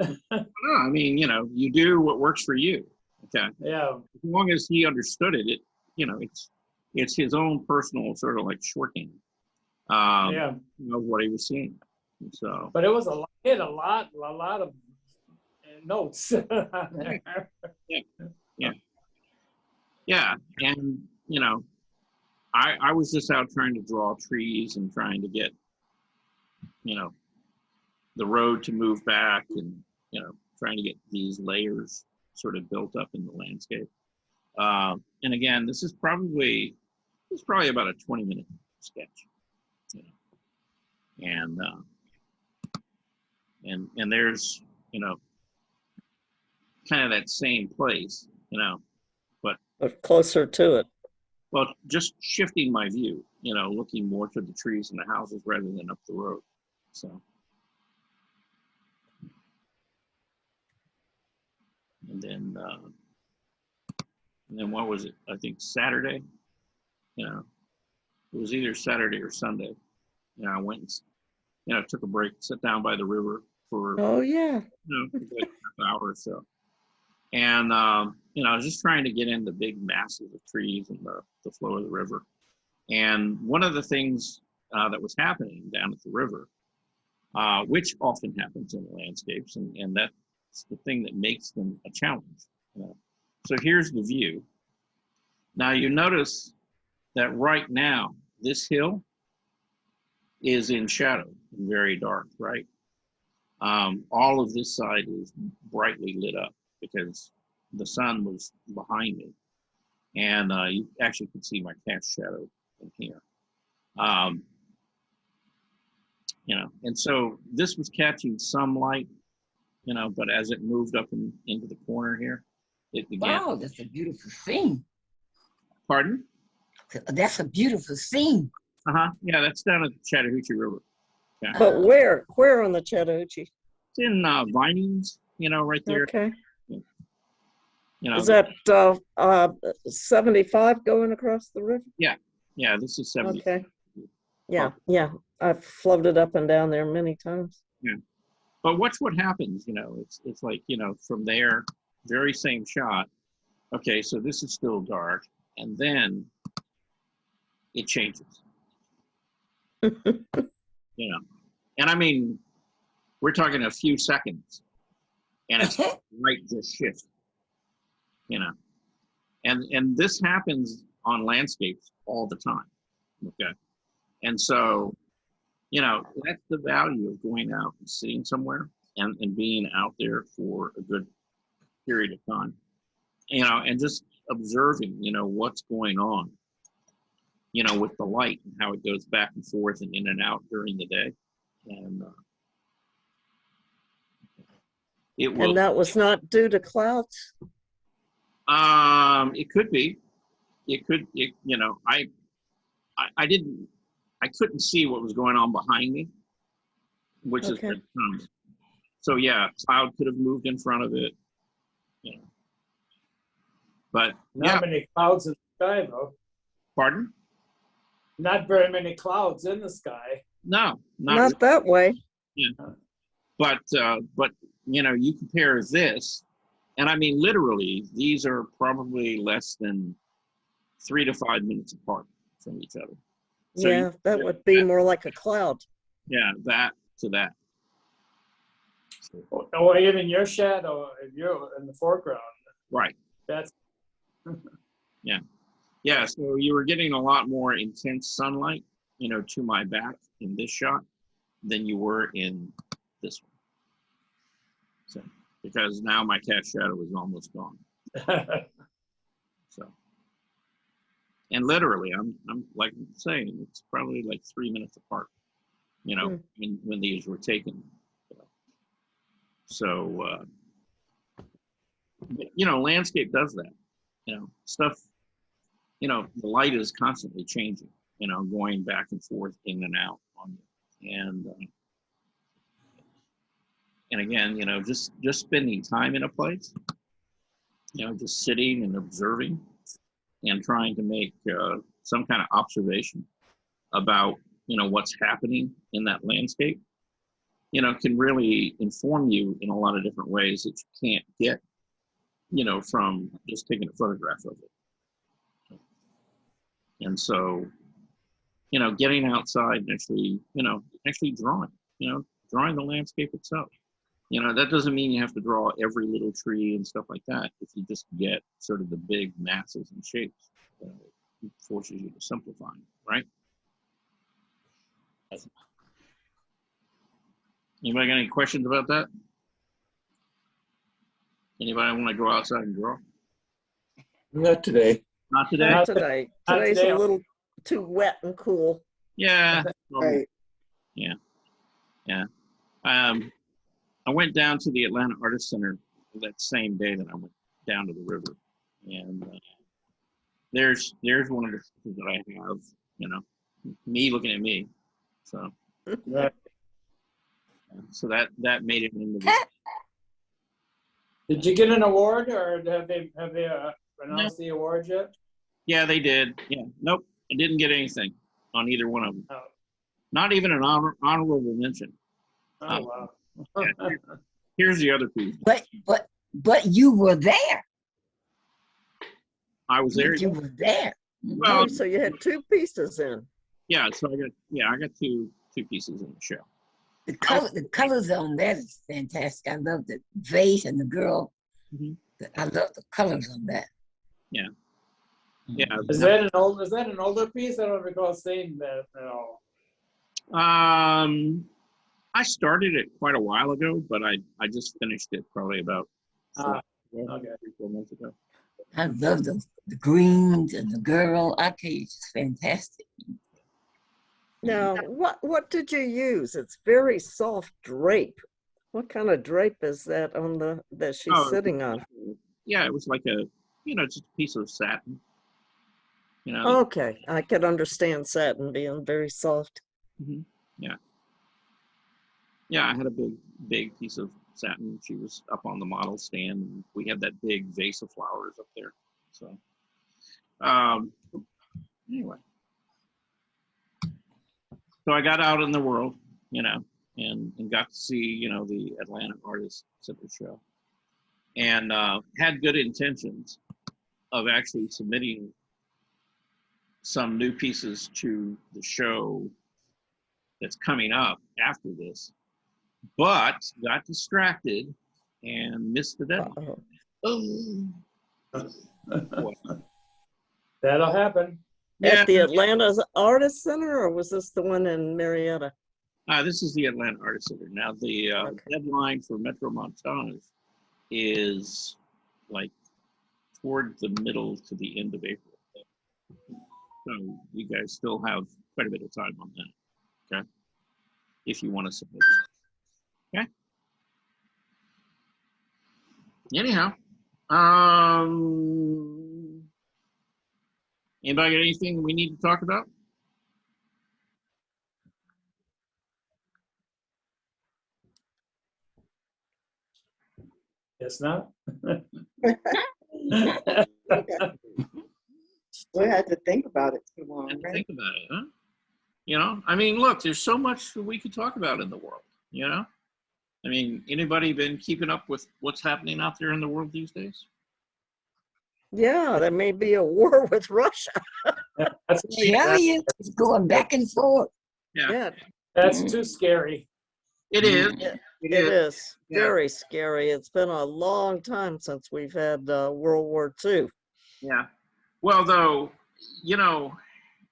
No, I mean, you know, you do what works for you. Okay.
Yeah.
As long as he understood it, you know, it's his own personal sort of like shorthand.
Yeah.
You know, what he was seeing. So.
But it was he had a lot of notes.
Yeah, and you know, I was just out trying to draw trees and trying to get, you know, the road to move back, and, you know, trying to get these layers sort of built up in the landscape. And again, this is probably about a 20-minute sketch, you know, and there's, you know, kind of that same place, you know,
But closer to it.
well, just shifting my view, you know, looking more to the trees and the houses rather than up the road. So. And then what was it? I think Saturday, you know, it was either Saturday or Sunday. You know, I went and, you know, took a break, sat down by the river for,
Oh, yeah.
you know, a good half hour or so. And, you know, I was just trying to get into big masses of trees and the flow of the river. And one of the things that was happening down at the river, which often happens in the landscapes, and that's the thing that makes them a challenge. You know? So here's the view. Now you notice that right now, this hill is in shadow and very dark, right? All of this side is brightly lit up because the sun was behind me. And you actually could see my cast shadow in here. You know, and so this was catching some light, you know, but as it moved up into the corner here, it began.
Wow, that's a beautiful scene.
Pardon?
That's a beautiful scene.
Yeah, that's down at the Chattahoochee River. Yeah.
But where on the Chattahoochee?
It's in Vinings, you know, right there.
Okay.
You know,
Is that 75 going across the river?
yeah, this is 70.
Okay. Yeah. I've floated up and down there many times.
Yeah. But watch what happens, you know, it's like, you know, from there, very same shot. Okay, so this is still dark, and then it changes. You know, and I mean, we're talking a few seconds, and it's light just shift, you know. And this happens on landscapes all the time. Okay. And so, you know, that's the value of going out and sitting somewhere and being out there for a good period of time, you know, and just observing, you know, what's going on, you know, with the light and how it goes back and forth and in and out during the day. And it will.
And that was not due to clouds?
It could be. It could, you know, I couldn't see what was going on behind me, which
Okay.
is, so yeah, cloud could have moved in front of it, you know. But
Not
yeah,
many clouds in the sky, though.
pardon?
Not very many clouds in the sky.
No,
Not that way.
yeah. But you know, you compare this, and I mean literally, these are probably less than 3 to 5 minutes apart from each other. So
Yeah, that would be more like a cloud.
yeah, that to that.
Or even your shadow, if you're in the foreground.
Right.
That's
Yeah. Yeah. So you were getting a lot more intense sunlight, you know, to my back in this shot than you were in this one. So because now my cast shadow is almost gone. So, and literally, I'm like saying, it's probably like 3 minutes apart, you know, when these were taken. So, you know, landscape does that, you know, stuff, you know, the light is constantly changing, you know, going back and forth in and out on you. And again, you know, just spending time in a place, you know, just sitting and observing and trying to make some kind of observation about, you know, what's happening in that landscape, you know, can really inform you in a lot of different ways that you can't get, you know, from just taking a photograph of it. And so, you know, getting outside and actually, you know, actually drawing, you know, drawing the landscape itself. You know, that doesn't mean you have to draw every little tree and stuff like that. If you just get sort of the big masses and shapes, it forces you to simplify, right? Anybody got any questions about that? Anybody want to go outside and draw?
Not today.
Not today?
Not today.
Not
Today's
today.
a little too wet and cool.
Yeah.
Right.
Yeah. Yeah. I went down to the Atlanta Artist Center that same day that I went down to the river. And there's one of the pictures that I have, you know, me looking at me. So,
right.
so that made it into the.
Did you get an award, or have they announced the award yet?
Yeah, they did. Yeah. Nope. I didn't get anything on either one of them.
Oh.
Not even an honorable mention.
Oh wow.
Yeah, here's the other piece.
But you were there.
I was there.
You were there.
Well,
Oh, so you had two pieces in.
yeah. So I got two pieces in the show.
The colors on that is fantastic. I love the vase and the girl.
Mhm.
I love the colors on that.
Yeah. Yeah.
Is that an older piece? I don't recall seeing that at all.
I started it quite a while ago, but I just finished it probably about 4 months ago.
I love the greens and the girl. I tell you, it's fantastic.
Now, what did you use? It's very soft drape. What kind of drape is that on that she's sitting on?
Yeah, it was like a, you know, just a piece of satin. You know.
Okay, I could understand satin being very soft.
Mm-hmm. Yeah. Yeah, I had a big piece of satin. She was up on the model stand, and we had that big vase of flowers up there. So, anyway, so I got out in the world, you know, and got to see, you know, the Atlanta Artist Center show, and had good intentions of actually submitting some new pieces to the show that's coming up after this. but got distracted and missed the deadline.
Uh-oh.
Boy.
That'll happen.
Yeah,
At the Atlanta Artist Center, or was this the one in Marietta?
this is the Atlanta Artist Center. Now, the
Okay.
deadline for Metro Montage is like toward the middle to the end of April. So you guys still have quite a bit of time on that, okay? If you want to submit. Okay. Anyhow, anybody got anything we need to talk about?
Guess not.
We had to think about it too long,
And
right?
think about it, huh? You know, I mean, look, there's so much that we could talk about in the world, you know? I mean, anybody been keeping up with what's happening out there in the world these days?
Yeah, there may be a war with Russia.
Tell you, it's going back and forth.
Yeah,
That's too scary.
it is.
It
It
is
Yeah.
very scary. It's been a long time since we've had World War II.
Yeah. Well, though, you know,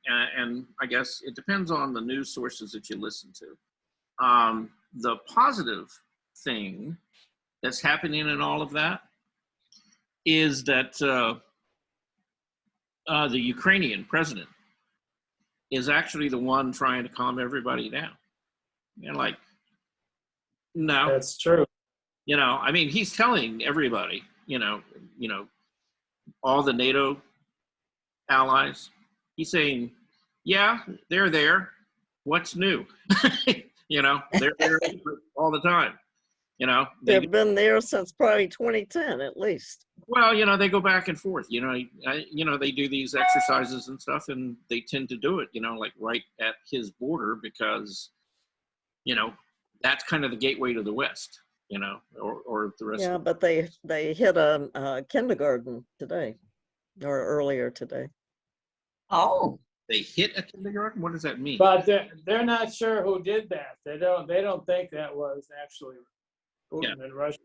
and I guess it depends on the news sources that you listen to. The positive thing that's happening in all of that is that the Ukrainian president is actually the one trying to calm everybody down. And like, no,
That's true.
you know, I mean, he's telling everybody, you know, all the NATO allies, he's saying, yeah, they're there. What's new? You know, they're there all the time. You know,
They've been there since probably 2010 at least.
well, you know, they go back and forth. You know, they do these exercises and stuff, and they tend to do it, you know, like right at his border because, you know, that's kind of the gateway to the West, you know, or the rest.
Yeah, but they hit a kindergarten today or earlier today.
Oh,
They hit a kindergarten. What does that mean?
But they're not sure who did that. They don't think that was actually Putin in Russia.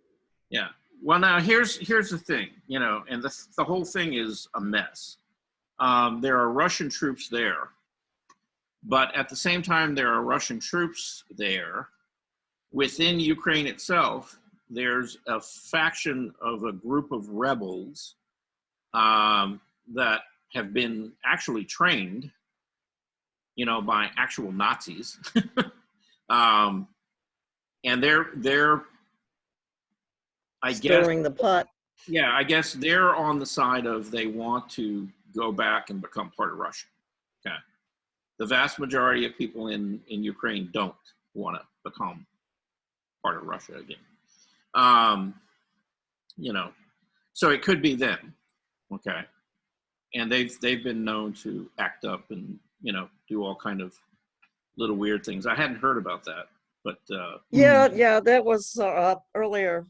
Yeah. Well, now here's the thing, you know, and the whole thing is a mess. There are Russian troops there, but at the same time, there are Russian troops there. Within Ukraine itself, there's a faction of a group of rebels that have been actually trained, you know, by actual Nazis, and they're I guess
Stirring the pot.
Yeah, I guess they're on the side of they want to go back and become part of Russia. Okay. The vast majority of people in Ukraine don't want to become part of Russia again. You know, so it could be them. Okay. And they've been known to act up and, you know, do all kind of little weird things. I hadn't heard about that, but
Yeah, that was earlier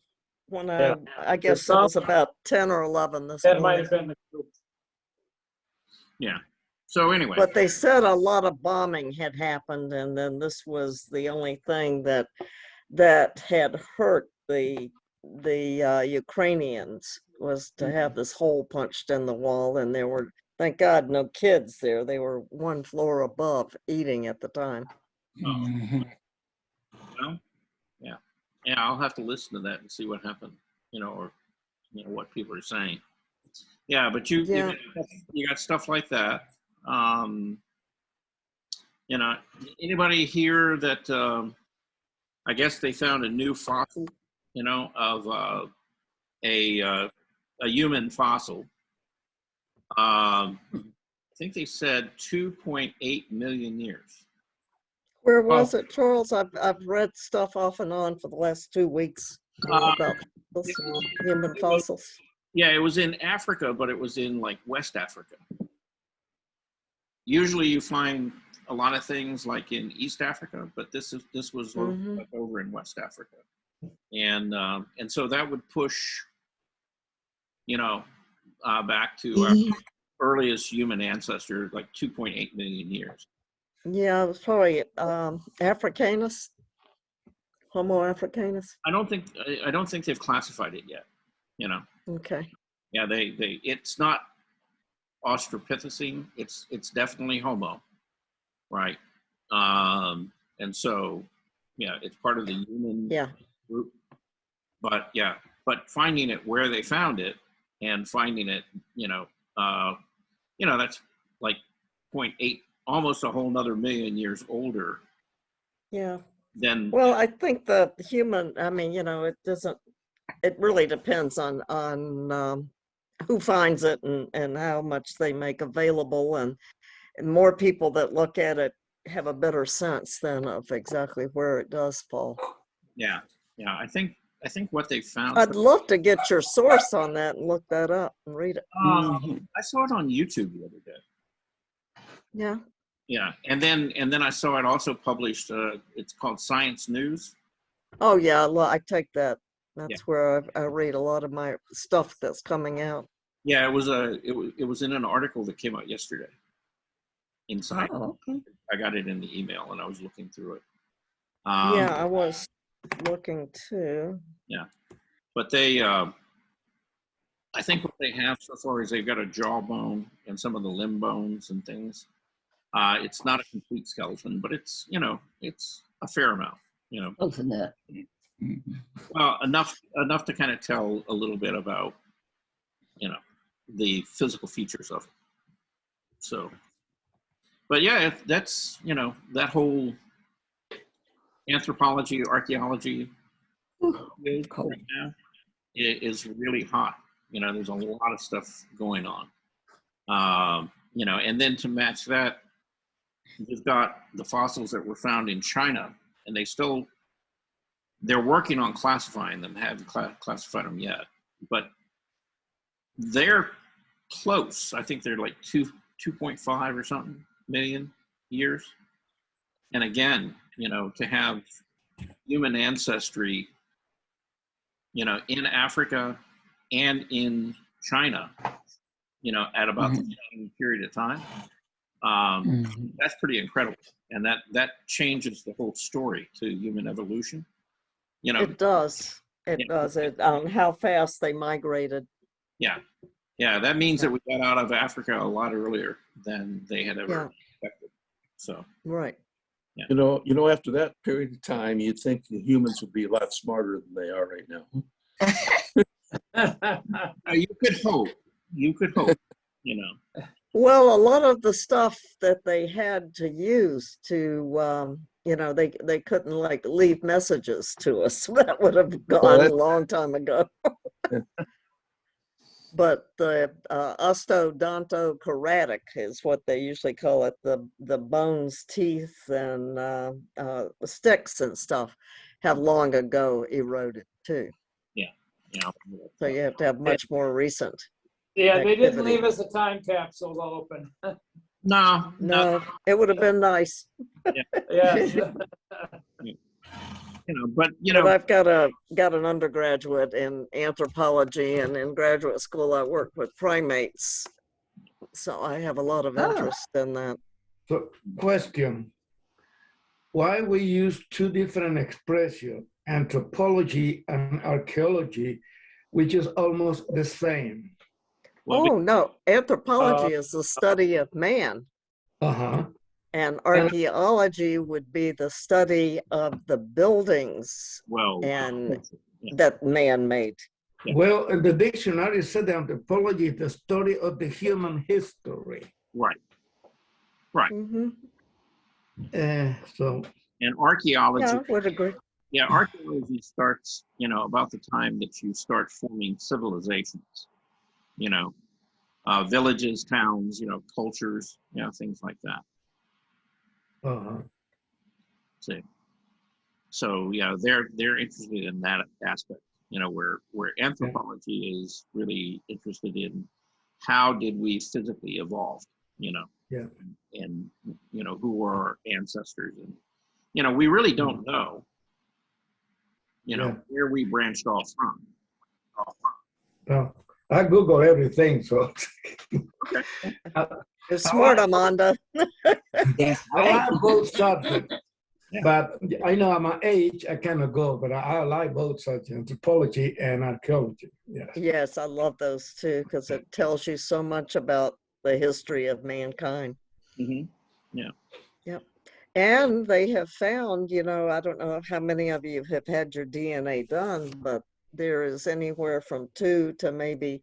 when
Yeah.
I guess it was about 10 or 11 this
That might
morning.
have been the group.
yeah. So anyway,
But they said a lot of bombing had happened, and then this was the only thing that had hurt the Ukrainians was to have this hole punched in the wall, and there were, thank God, no kids there. They were one floor above eating at the time.
well, yeah, I'll have to listen to that and see what happened, you know, or you know what people are saying. Yeah, but you got stuff like that. You know, anybody here that I guess they found a new fossil, you know, of a human fossil. I think they said 2.8 million years.
Where was it, Charles? I've read stuff off and on for the last 2 weeks about human fossils.
Yeah, it was in Africa, but it was in like West Africa. Usually you find a lot of things like in East Africa, but this was like over in West Africa. And so that would push, you know, back to our earliest human ancestor, like 2.8 million years.
Yeah, it was probably Africanus, Homo africanus?
I don't think they've classified it yet. You know.
Okay.
Yeah, it's not Australopithecine. It's definitely Homo, right? And so, yeah, it's part of the human group. But yeah, but finding it where they found it and finding it, that's like 0.8, almost a whole nother million years older.
Yeah.
Than.
Well, I think the human, I mean, it really depends on who finds it and how much they make available, and more people that look at it have a better sense then of exactly where it does fall.
Yeah. I think what they found.
I'd love to get your source on that and look that up and read it.
I saw it on YouTube the other day.
Yeah.
Yeah, and then I saw it also published. It's called Science News.
Oh yeah, I take that. That's where I read a lot of my stuff that's coming out.
Yeah, it was in an article that came out yesterday. Inside.
Oh, okay.
I got it in the email and I was looking through it.
Yeah, I was looking too.
Yeah, but they, I think what they have so far is they've got a jawbone and some of the limb bones and things. It's not a complete skeleton, but it's a fair amount.
Close enough.
Well, enough to kind of tell a little bit about the physical features of it. So, but yeah, that's that whole anthropology, archaeology right now is really hot. There's a lot of stuff going on. And then to match that, you've got the fossils that were found in China, and they're working on classifying them, haven't classified them yet, but they're close. I think they're like 2.5 or something million years. And again, to have human ancestry, in Africa and in China, at about the same period of time, that's pretty incredible. And that changes the whole story to human evolution.
It does. It does. How fast they migrated.
Yeah. Yeah, that means that we got out of Africa a lot earlier than they had ever expected. So. Right.
Yeah. After that period of time, you'd think the humans would be a lot smarter than they are right now.
You could hope.
Well, a lot of the stuff that they had to use to, they couldn't leave messages to us. That would have gone a long time ago. But the ostodontocoratic is what they usually call it. The bones, teeth, and sticks and stuff have long ago eroded too.
Yeah.
So you have to have much more recent.
Yeah, they didn't leave us a time capsule open.
No, it would have been nice.
Yeah.
But
I've got an undergraduate in anthropology, and in graduate school I worked with primates, so I have a lot of interest in that.
So, question: why we use two different expressions, anthropology and archaeology, which is almost the same?
Oh no, anthropology is the study of man. And archaeology would be the study of the buildings that man made.
Yeah. Well, in the dictionary said that anthropology is the study of the human history.
Right.
Mm-hmm.
And archaeology.
Yeah, I would agree.
Yeah, archaeology starts, about the time that you start forming civilizations. Villages, towns, cultures, things like that. So yeah, they're interested in that aspect, where anthropology is really interested in how did we physically evolve, and who are our ancestors, and we really don't know, where we branched off from.
Well, I Google everything, so.
Okay.
You're smart, Amanda.
That's
I
right.
have both subjects. But I know at my age, I cannot go, but I like both such anthropology and archaeology. Yes.
Yes, I love those too, because it tells you so much about the history of mankind.
Yeah.
Yep. And they have found, you know, I don't know how many of you have had your DNA done, but there is anywhere from 2 to maybe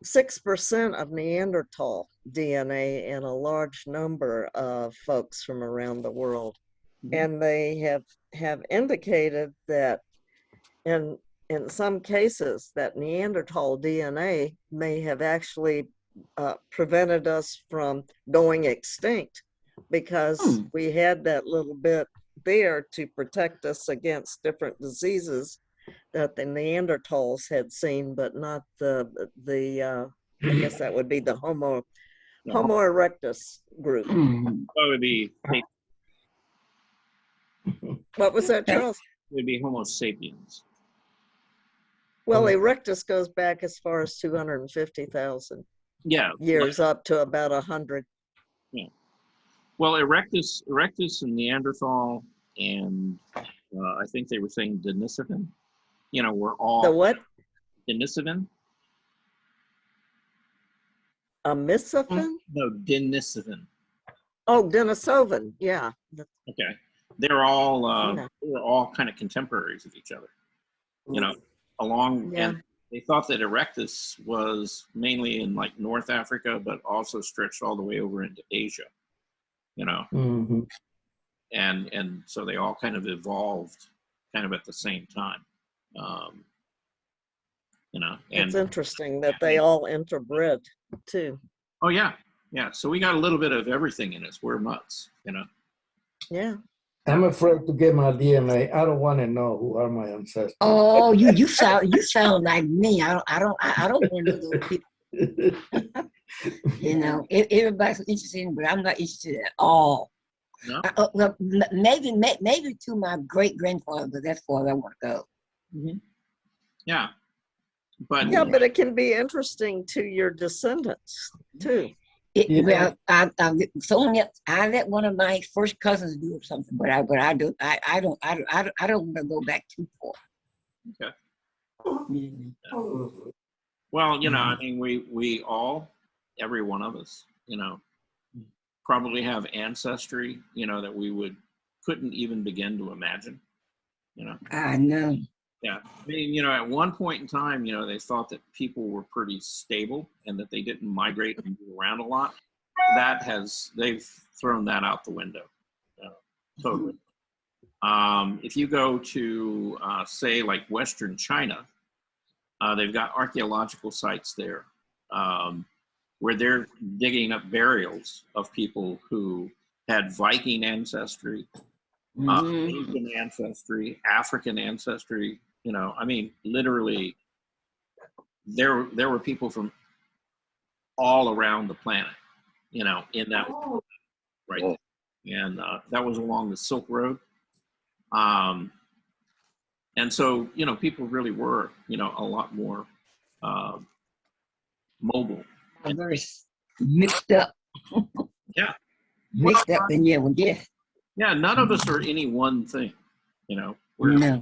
6% of Neanderthal DNA in a large number of folks from around the world. And they have indicated that in some cases that Neanderthal DNA may have actually prevented us from going extinct, because we had that little bit there to protect us against different diseases that the Neanderthals had seen, but not the I guess that would be the Homo erectus group.
That would be
What was that, Charles?
it would be Homo sapiens.
Well, erectus goes back as far as 250,000 years, up to about 100.
Yeah. Well, erectus and Neanderthal, and I think they were saying Denisovan. You know, we're all
The what?
Denisovan.
A Denisovan?
No, Denisovan.
Oh, Denisovan. Yeah.
Okay. They're all they were all kind of contemporaries of each other. You know, and they thought that erectus was mainly in like North Africa, but also stretched all the way over into Asia. You know, and so they all kind of evolved kind of at the same time. You know, and
it's interesting that they all interbred too.
Oh yeah. So we got a little bit of everything in us. We're mutts, you know.
Yeah.
I'm afraid to get my DNA. I don't want to know who are my ancestors.
Oh, you sound like me. I don't want to know those people. You know, everybody's interested in, but I'm not interested at all.
No?
Well, maybe to my great grandfather, but that's far I want to go.
Yeah, but
it can be interesting to your descendants too.
Well, I let one of my first cousins do something, but I don't want to go back too far.
Okay. Well, you know, I mean, we all, every one of us, you know, probably have ancestry, you know, that we couldn't even begin to imagine, you know.
I know.
Yeah, I mean, you know, at one point in time, you know, they thought that people were pretty stable and that they didn't migrate and move around a lot. They've thrown that out the window, totally. If you go to, say, like Western China, they've got archaeological sites there where they're digging up burials of people who had Viking ancestry, Asian ancestry, African ancestry. You know, I mean, literally, there were people from all around the planet, you know, in that right there. And that was along the Silk Road. And so, you know, people really were, you know, a lot more mobile.
Very mixed up.
Yeah.
Mixed up in here, yeah.
Yeah, none of us are any one thing, you know. We're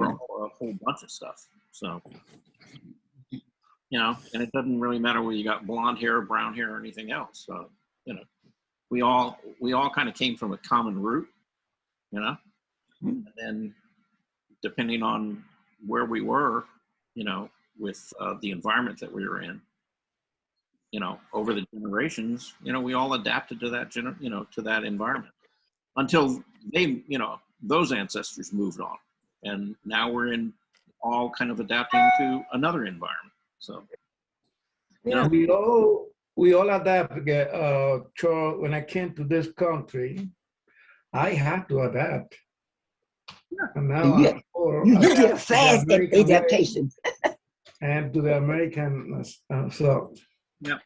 a whole bunch of stuff. So, you know, and it doesn't really matter whether you got blonde hair, brown hair, or anything else. So, you know, we all kind of came from a common root, you know, and then depending on where we were, you know, with the environment that we were in, you know, over the generations, you know, we all adapted to that, to that environment until they, you know, those ancestors moved on. And now we're all kind of adapting to another environment. So,
yeah, we all adapt. Charles, when I came to this country, I had to adapt. Yeah. And now
you did a fast adaptation.
And to the American so.
Yeah.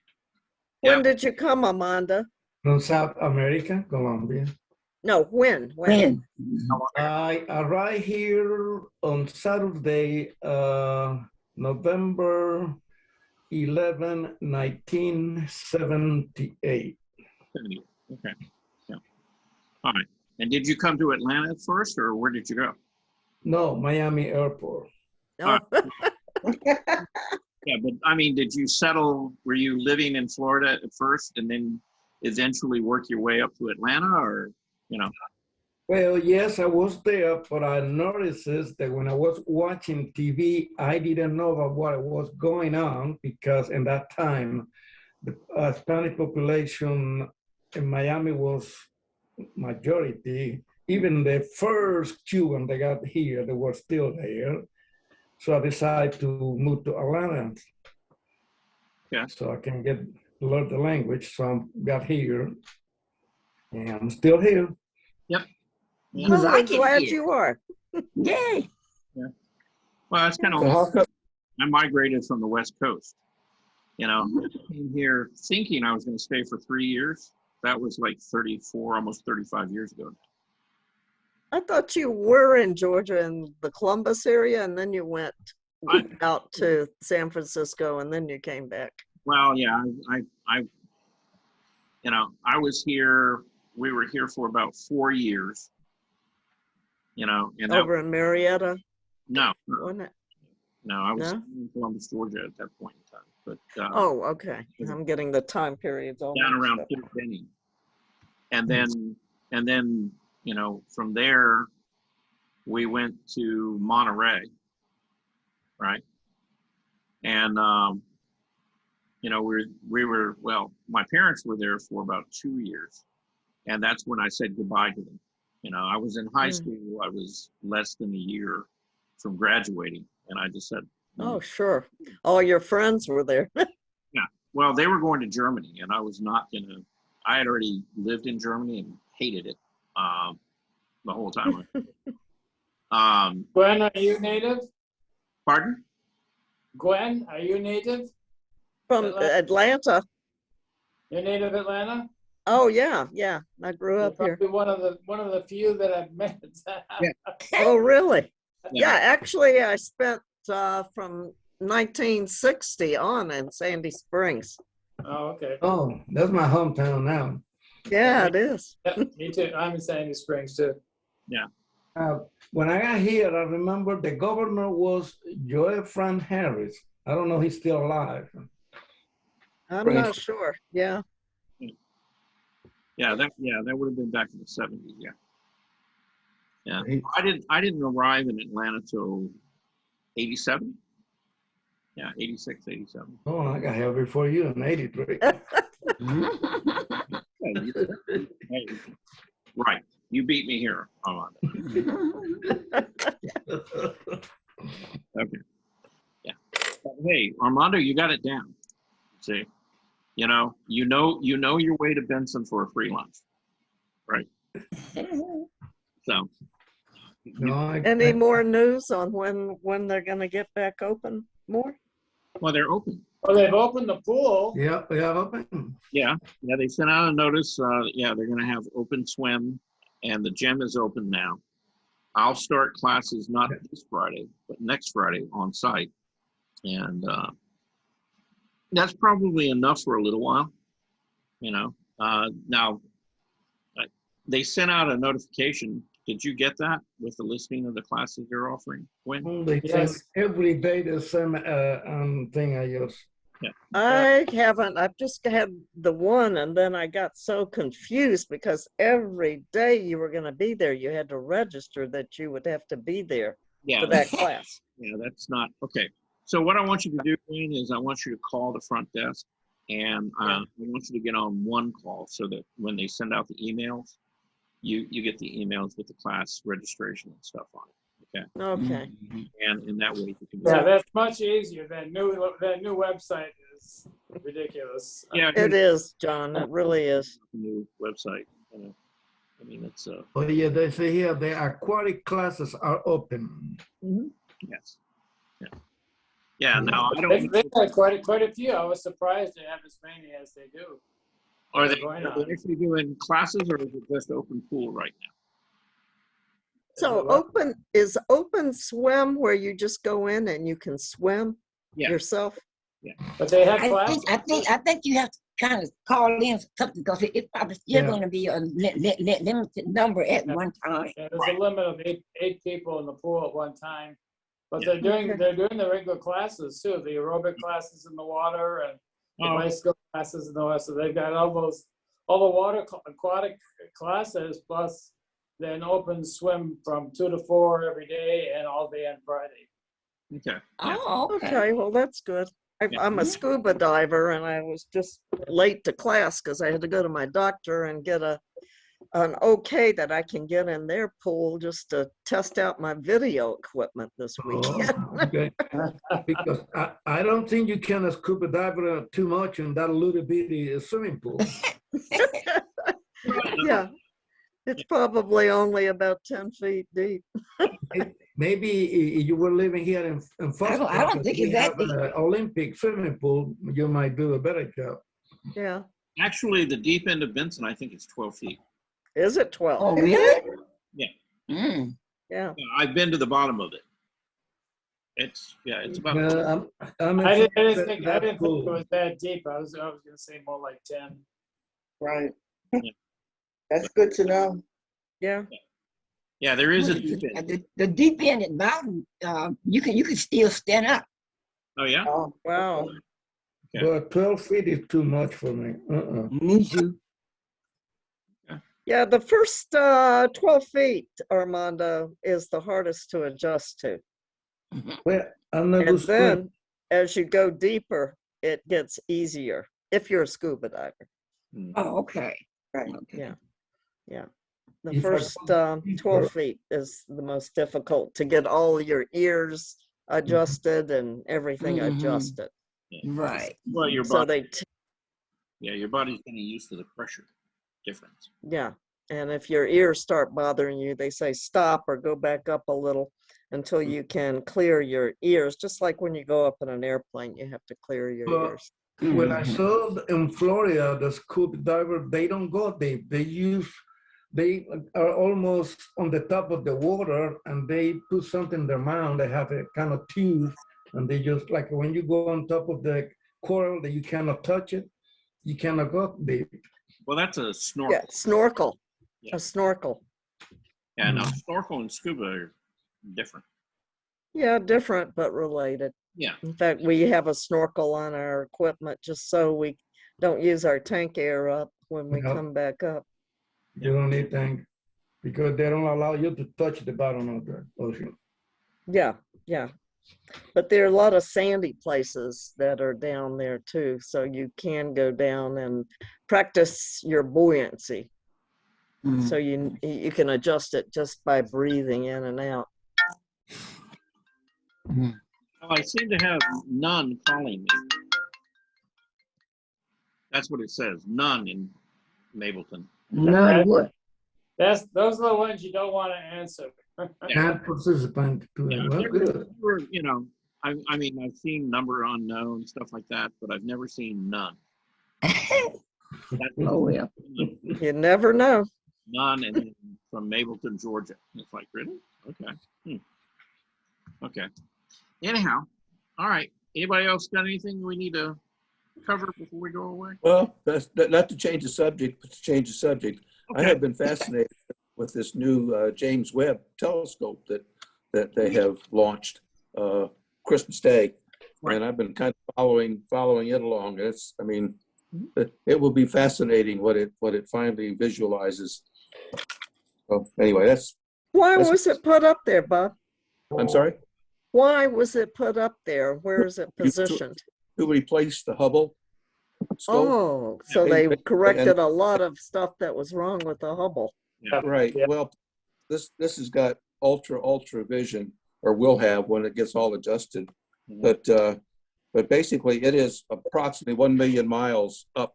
When did you come, Amanda?
From South America, Colombia.
No, when?
I arrived here on Saturday, November 11, 1978.
Okay. Yeah. All right. And did you come to Atlanta first, or where did you go?
No, Miami Airport.
No.
Yeah, but I mean, did you settle? Were you living in Florida at first, and then eventually work your way up to Atlanta, or you know?
Well, yes, I was there, but I noticed that when I was watching TV, I didn't know about what was going on because in that time, the Spanish population in Miami was majority. Even the first Cuban they got here, they were still there. So I decided to move to Atlanta.
Yeah.
So I can learn the language. So I got here, and I'm still here.
Yep.
You
Well, we're
like it
glad
here.
you are.
Yay.
Well, it's kind
So how
of.
come,
I migrated from the West Coast. You know, I came here thinking I was going to stay for 3 years. That was like 34, almost 35 years ago.
I thought you were in Georgia in the Columbus area, and then you went out to San Francisco, and then you came back.
Well, yeah, you know, I was here. We were here for about 4 years. You know, and
Over in Marietta,
no,
wasn't it?
no, I was
No?
in Columbus, Georgia at that point in time. But
Oh, okay. I'm getting the time periods all
down
mixed
around
up.
Kilkenny, and then you know, from there we went to Monterey, right? And you know, we were well, my parents were there for about 2 years, and that's when I said goodbye to them. You know, I was in high school. I was less than a year from graduating, and I just said,
Oh, sure. All your friends were there.
yeah. Well, they were going to Germany, and I was not gonna. I had already lived in Germany and hated it the whole time.
Gwen, are you native?
Pardon?
Gwen, are you native?
From Atlanta.
You're native Atlanta?
Oh, yeah, yeah. I grew
You're
up here.
probably one of the few that I've met.
Yeah.
Oh, really?
Yeah.
Yeah, actually, I spent from 1960 on in Sandy Springs.
Oh, okay.
Oh, that's my hometown now.
Yeah, it is.
Yep, me too. I'm in Sandy Springs too.
Yeah.
When I got here, I remember the governor was Joel Frank Harris. I don't know if he's still alive.
I'm
Right.
not sure. Yeah.
Yeah, that would have been back in the 70s. Yeah. Yeah.
He-
I didn't arrive in Atlanta till 87. Yeah, 86, 87.
Oh, I got here before you in '83.
Hey, right. You beat me here, Armando. Okay. Yeah. But hey, Armando, you got it down. See, you know your way to Benson for a free lunch, right? So.
No,
Any more news on when they're going to get back open more?
Well, they're open.
Well, they've opened the pool.
Yeah, open.
Yeah, they sent out a notice. Yeah, they're going to have open swim, and the gym is open now. I'll start classes not this Friday, but next Friday on site, and that's probably enough for a little while. You know, now they sent out a notification. Did you get that with the listing of the classes they're offering? When?
They
Yes.
send every day the same thing I use.
I haven't. I've just had the one, and then I got so confused because every day you were going to be there, you had to register that you would have to be there
Yeah,
for that class.
yeah, that's not okay. So what I want you to do, Wayne, is I want you to call the front desk, and I want you to get on one call so that when they send out the emails, you get the emails with the class registration and stuff on it. Okay,
Okay.
and in that way you can.
Yeah, that's much easier. That new website is ridiculous.
Yeah,
It is, John. It really is.
new website. You know, I mean, it's
Oh yeah, they say here the aquatic classes are open.
yes, yeah, yeah. Now I
They've
don't.
had quite a few. I was surprised to have as many as they do.
Are they
going on?
actually doing classes, or is it just open pool right now?
So open swim where you just go in and you can swim
Yeah.
yourself?
But they had
I
classes.
I think you have to kind of call in something because it's probably still
Yeah.
going to be a limited number at one time.
Yeah, there's a limit of eight people in the pool at one time. But
Yeah.
they're doing the regular classes too, the aerobic classes in the water and the
Oh.
bicycle classes in the water. So they've got all the water aquatic classes plus then open swim from 2 to 4 every day and all day on Friday.
Okay. Yeah.
Oh, okay.
Okay, well, that's good.
Yeah.
I'm a scuba diver and I was just late to class because I had to go to my doctor and get an okay that I can get in their pool just to test out my video equipment this weekend.
Oh, okay. Because I don't think you can scuba dive too much in that little bitty swimming pool.
Yeah, it's probably only about 10 feet deep.
Maybe if you were living here in Foster,
I don't think
we
it's that
have an Olympic swimming pool, you might do a better job.
Yeah,
Actually, the deep end of Benson, I think it's 12 feet.
is it 12?
Oh, really?
Yeah.
Mm.
Yeah,
I've been to the bottom of it. It's about.
I'm
I didn't
impressed
think
that
it
pool.
was that deep. I was gonna say more like 10.
Right.
Yeah.
That's good to know.
yeah.
Yeah, there is a
Well,
deep end.
the deep end at bottom, you can still stand up.
Oh yeah.
Oh,
Wow.
Okay.
But 12 feet is too much for me.
Me too.
Yeah, the first 12 feet, Armando, is the hardest to adjust to.
Well, I'm not
And
good swimmer.
then as you go deeper, it gets easier if you're a scuba diver.
Oh, okay.
right.
Okay.
Yeah. Yeah. The
If I
first
go deeper-
12 feet is the most difficult to get all your ears adjusted and everything
Mhm.
adjusted.
Right.
Well, your
So
body.
they,
Yeah, your body's getting used to the pressure difference.
yeah. And if your ears start bothering you, they say stop or go back up a little until you can clear your ears. Just like when you go up in an airplane, you have to clear your
Well,
ears.
When I saw in Florida, the scuba diver, they don't go deep. They are almost on the top of the water and they put something in their mouth. They have a kind of tube and they just like when you go on top of the coral that you cannot touch it, you cannot go deep.
Well, that's a snorkel.
Yeah, snorkel.
Yeah.
A snorkel.
Yeah, no, snorkel and scuba are different.
Yeah, different but related.
Yeah.
In fact, we have a snorkel on our equipment just so we don't use our tank air up when we
Yep.
come back up.
You don't need tank because they don't allow you to touch the bottom of the ocean.
Yeah, yeah. But there are a lot of sandy places that are down there too. So you can go down and practice your buoyancy. So you can adjust it just by breathing in and out.
Well, I seem to have none calling me. That's what it says. None in Mableton.
None what?
Those are the ones you don't want to answer.
Not participant to
Yeah,
it. Well, good.
you know, I mean, I've seen number unknown, stuff like that, but I've never seen none.
Oh, well.
You never know.
None and then from Mableton, Georgia. It's like, really? Okay. Okay. Anyhow, all right. Anybody else got anything we need to cover before we go away?
Well, that's not to change the subject, but to change the subject. I have been fascinated with this new James Webb telescope that they have launched Christmas Day,
Right.
and I've been kind of following it along. I mean, it will be fascinating what it finally visualizes. So anyway,
Why
That's-
was it put up there, Bob?
I'm sorry,
Why was it put up there? Where is it positioned?
to replace the Hubble scope.
Oh, so
Yeah,
they corrected a lot of stuff that was wrong with the Hubble.
Right.
Yeah.
Well, this has got ultra vision, or will have when it gets all adjusted.
Mhm.
But basically, it is approximately 1 million miles up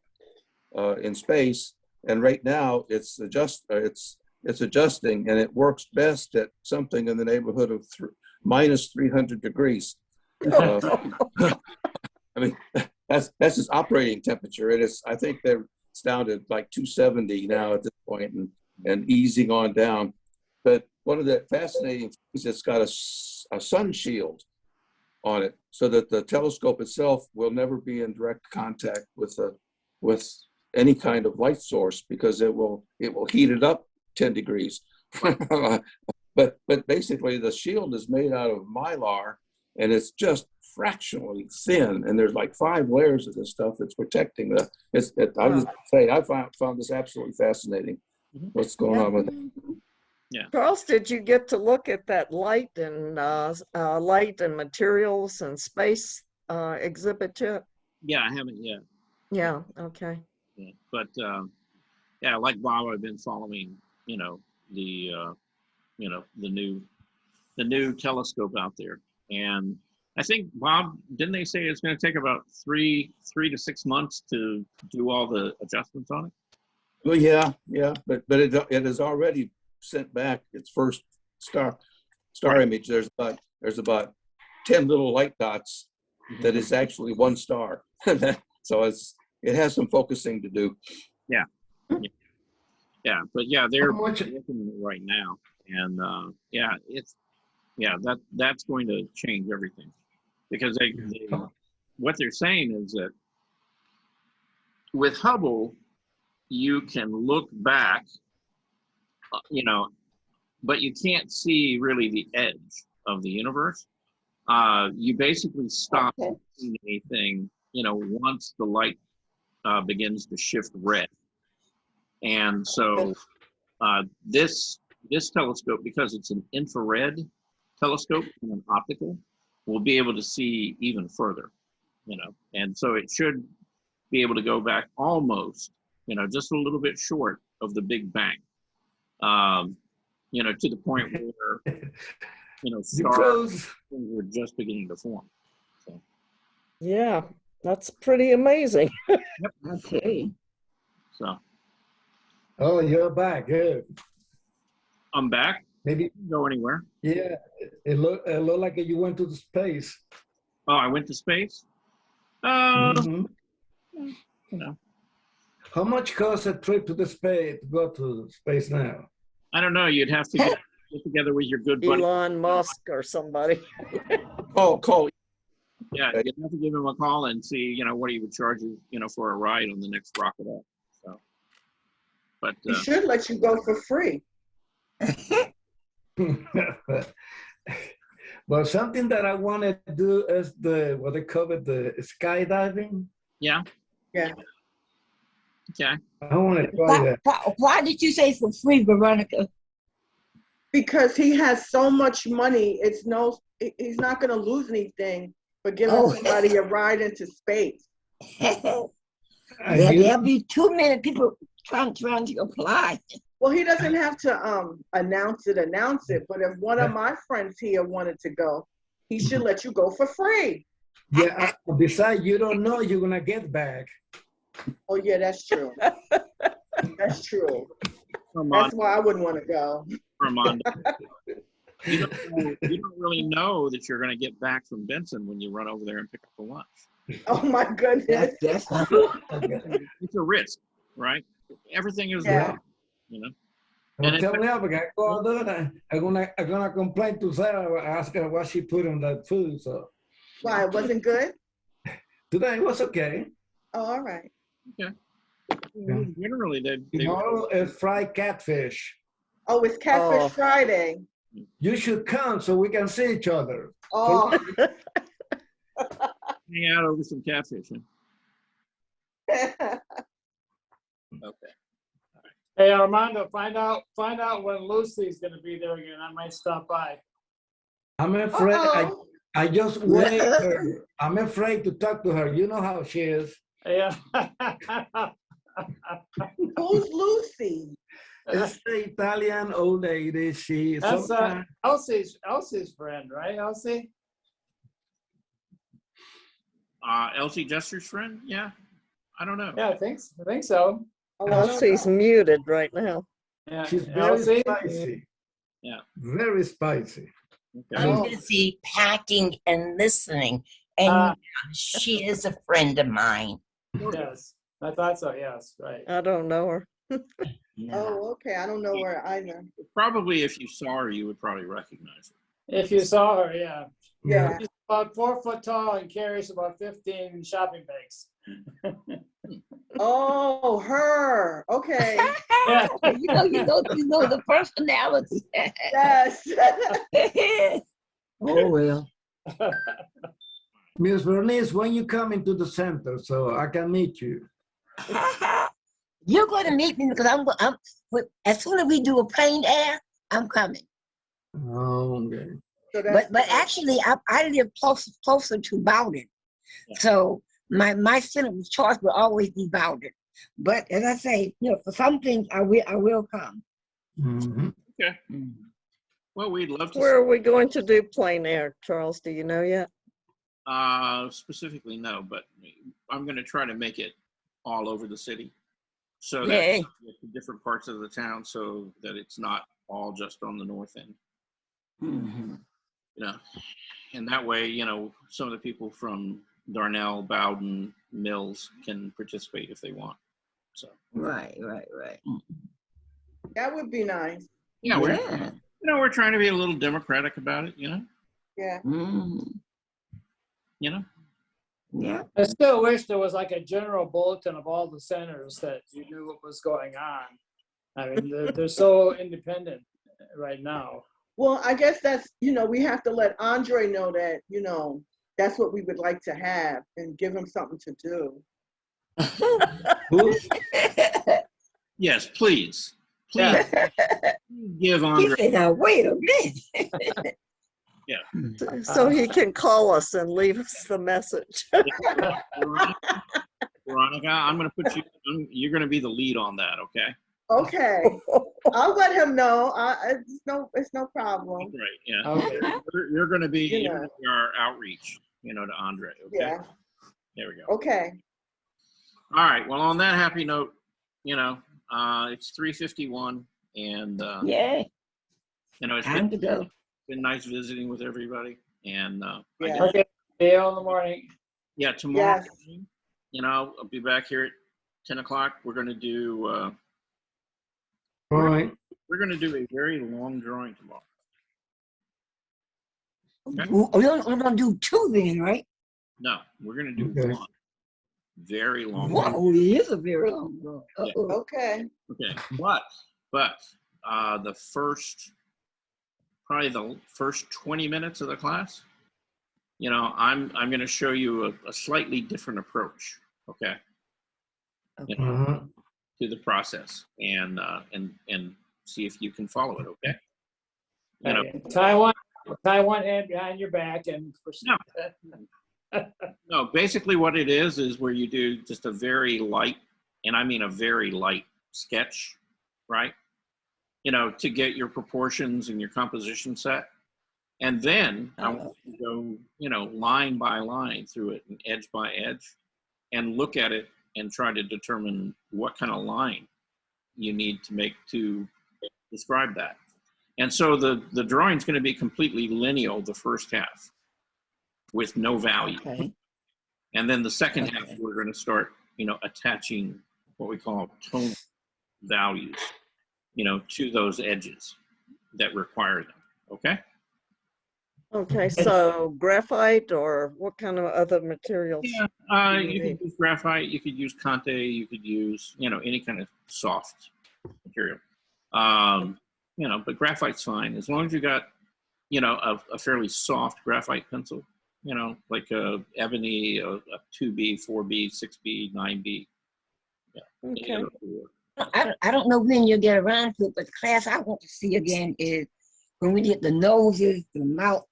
in space, and right now it's adjusting, and it works best at something in the neighborhood of minus 300 degrees. I mean, that's its operating temperature. It is. I think it's down to like 270 now at this point, and easing on down. But one of the fascinating things, it's got a sun shield on it, so that the telescope itself will never be in direct contact with any kind of light source, because it will heat it up 10 degrees. but basically the shield is made out of mylar, and it's just fractionally thin, and there's like 5 layers of this stuff that's protecting the. I was say I found this absolutely fascinating. What's going on with it?
Yeah.
Charles, did you get to look at that light and materials and space exhibit yet?
Yeah, I haven't yet.
Yeah. Okay.
Yeah. But yeah, like Bob, I've been following, the new telescope out there, and I think, Bob, didn't they say it's going to take about 3 to 6 months to do all the adjustments on it?
Well, yeah, but it has already sent back its first star image. There's about 10 little light dots that is actually one star. So it has some focusing to do.
Yeah. But yeah, they're looking at it right now, and that's going to change everything, because what they're saying is that with Hubble you can look back, but you can't see really the edge of the universe. You basically stop seeing anything, once the light begins to shift red. And so this telescope, because it's an infrared telescope and an optical, will be able to see even further, and so it should be able to go back almost, just a little bit short of the Big Bang, to the point where, stars were just beginning to form. So.
Yeah, that's pretty amazing.
Yep.
Okay.
So.
Oh, you're back. Good.
I'm back.
Maybe
go anywhere.
Yeah, it looked like you went to the space.
Oh, I went to space.
How much costs a trip to the space to go to space now?
I don't know. You'd have to get together with your good buddy
Elon Musk or somebody.
Call.
Yeah, you'd have to give him a call and see, what he would charge you, for a ride on the next rocket up. So, but
he should let you go for free.
Well, something that I want to do is what they call it, the skydiving.
Yeah. Okay.
I want to try that.
Why did you say for free, Veronica?
Because he has so much money, he's not going to lose anything for giving somebody a ride into space.
There'll be too many people trying to apply.
Well, he doesn't have to announce it, but if one of my friends here wanted to go, he should let you go for free.
Yeah, besides, you don't know you're going to get back.
Oh, yeah, that's true. That's true. That's why I wouldn't want to go.
Armando, you don't really know that you're going to get back from Benson when you run over there and pick up the lunch.
Oh, my goodness.
That's
It's a risk, right? Everything is risk,
And tell me, I'm gonna complain to Sarah, ask her what she put on that food. So
why, it wasn't good?
Today it was okay.
Oh, all right.
Okay. Generally,
tomorrow is fried catfish.
Oh, it's Catfish Friday.
You should come so we can see each other.
Oh.
Hang out over some catfish. Huh? Okay.
Hey, Armando, find out when Lucy's going to be there again. I might stop by.
I'm afraid. I just wait. I'm afraid to talk to her. You know how she is.
Yeah.
Who's Lucy?
It's the Italian old lady. She.
That's Elsie's friend, right, Elsie?
Elsie Jester's friend? Yeah. I don't know.
Yeah, I think so.
Elsie's muted right now.
Yeah.
She's very spicy.
Yeah.
Very spicy.
Okay.
I'm busy packing and listening, and she is a friend of mine.
Yes, I thought so. Yes, right.
I don't know her.
Oh, okay. I don't know where either.
Probably if you saw her, you would probably recognize
If you saw her, yeah.
Yeah.
She's about 4 foot tall and carries about 15 shopping bags.
Oh, her. Okay.
Yeah.
You know the personality.
Yes.
Oh well.
Miss Bernice, when you come into the center, so I can meet you.
You're going to meet me because as soon as we do a plain air, I'm coming.
Oh, okay.
So that's
But actually, I live closer to Bowden, so my center of choice will always be Bowden. But as I say, for some things I will come.
Mhm.
Okay. Well, we'd love to.
Where are we going to do plein air, Charles? Do you know yet?
Specifically, no, but I'm going to try to make it all over the city, so that
Yay.
different parts of the town, so that it's not all just on the north end.
Mhm.
And that way, some of the people from Darnell, Bowden, Mills can participate if they want. So
Right.
that would be nice.
yeah, we're trying to be a little democratic about it.
Yeah.
Mhm. Yeah.
I still wish there was like a general bulletin of all the centers that you knew what was going on. I mean, they're so independent right now.
Well, I guess that's, we have to let Andre know that, that's what we would like to have and give him something to do.
Who?
Yes, please
Yeah.
give
He
Andre.
said, "Now wait a minute."
So he can call us and leave us the message.
Veronica, I'm going to put you. You're going to be the lead on that. Okay.
Okay. I'll let him know. It's no problem.
Right. Yeah.
Okay.
You're going to be our outreach, to Andre. Okay.
Yeah.
There we go.
Okay.
All right. Well, on that happy note, it's 3:51, and
Yeah.
it's
Time to go.
been nice visiting with everybody, and
Yeah.
Okay. See you in the morning.
yeah, tomorrow,
Yes.
I'll be back here at 10 o'clock. We're going to do.
All right.
We're going to do a very long drawing tomorrow. Okay.
We're gonna do two then, right?
No, we're going to do
Okay.
one. Very long.
Whoa, it is a very long drawing. Uh-oh.
Okay.
Okay, but probably the first 20 minutes of the class, I'm going to show you a slightly different approach. Okay.
Uh-huh.
To the process, and see if you can follow it. Okay.
Tie one hand behind your back and proceed.
No, basically what it is where you do just a very light, and I mean a very light sketch, right? To get your proportions and your composition set. And then I want you to go, line by line through it and edge by edge and look at it and try to determine what kind of line you need to make to describe that. And so the drawing is going to be completely lineal the first half with no value.
Okay.
And then the second half, we're going to start, attaching what we call tone values, to those edges that require them. Okay.
Okay, so graphite or what kind of other materials?
Yeah, you could use graphite, you could use Conte, you could use, any kind of soft material. But graphite's fine as long as you got, a fairly soft graphite pencil. Like a ebony, a 2B, 4B, 6B, 9B. Yeah.
Okay.
I don't know when you'll get around to it, but the class I want to see again is when we get the noses, the mouth,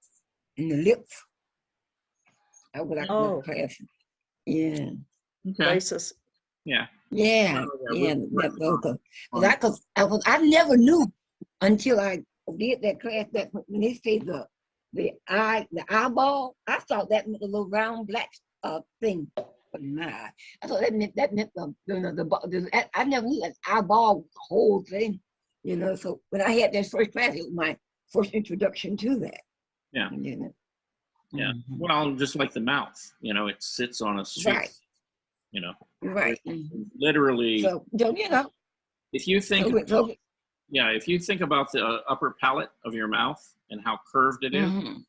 and the lips. I would like to class. Yeah.
Okay.
Basis.
Yeah.
Yeah. Because I never knew until I did that class that when they say the eyeball, I thought that meant a little round black thing in my eye. I thought that meant I never knew that eyeball was the whole thing, So when I had that first class, it was my first introduction to that.
Yeah. Yeah.
Mm-hmm.
Well, just like the mouth, it sits on a sheet.
Right. Right.
Literally.
So
if you think Yeah, if you think about the upper palate of your mouth and how curved it is,
Mhm,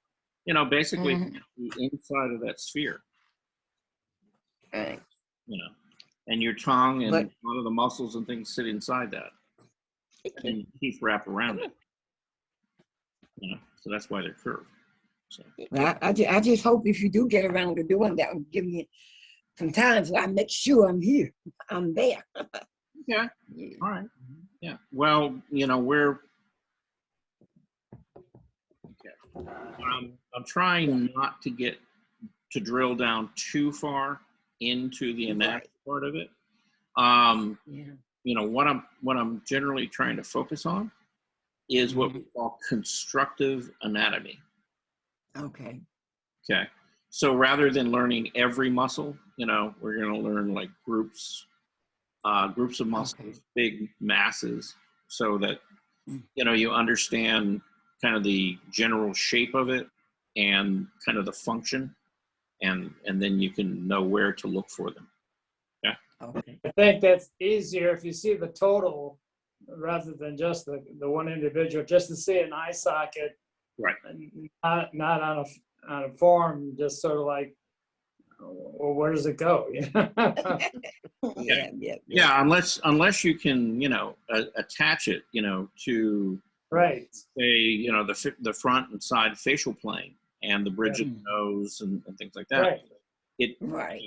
you know, basically
mhm.
the inside of that sphere,
Right.
you know, and your tongue and
But
a lot of the muscles and things sit inside that, and your teeth wrap around it. You know, so that's why they're curved. So
I just hope if you do get around to doing that, give me some time so I make sure I'm here. I'm there.
yeah, all right, yeah. Well, you know, we're okay. I'm trying not to get to drill down too far into the anatomy part of it.
Yeah.
You know, what I'm generally trying to focus on is what we call constructive anatomy.
Okay.
Okay. So rather than learning every muscle, you know, we're going to learn like groups of muscles, big masses, so that, you know, you understand kind of the general shape of it and kind of the function, and then you can know where to look for them. Yeah.
Okay.
I think that's easier if you see the total rather than just the one individual, just to see an eye socket,
Right.
and not on a form, just sort of like, well, where does it go?
Yeah.
Yeah. Unless you can, you know, attach it, you know, to
Right.
say, you know, the front and side facial plane and the bridge of the nose and things like that.
Right.
Right.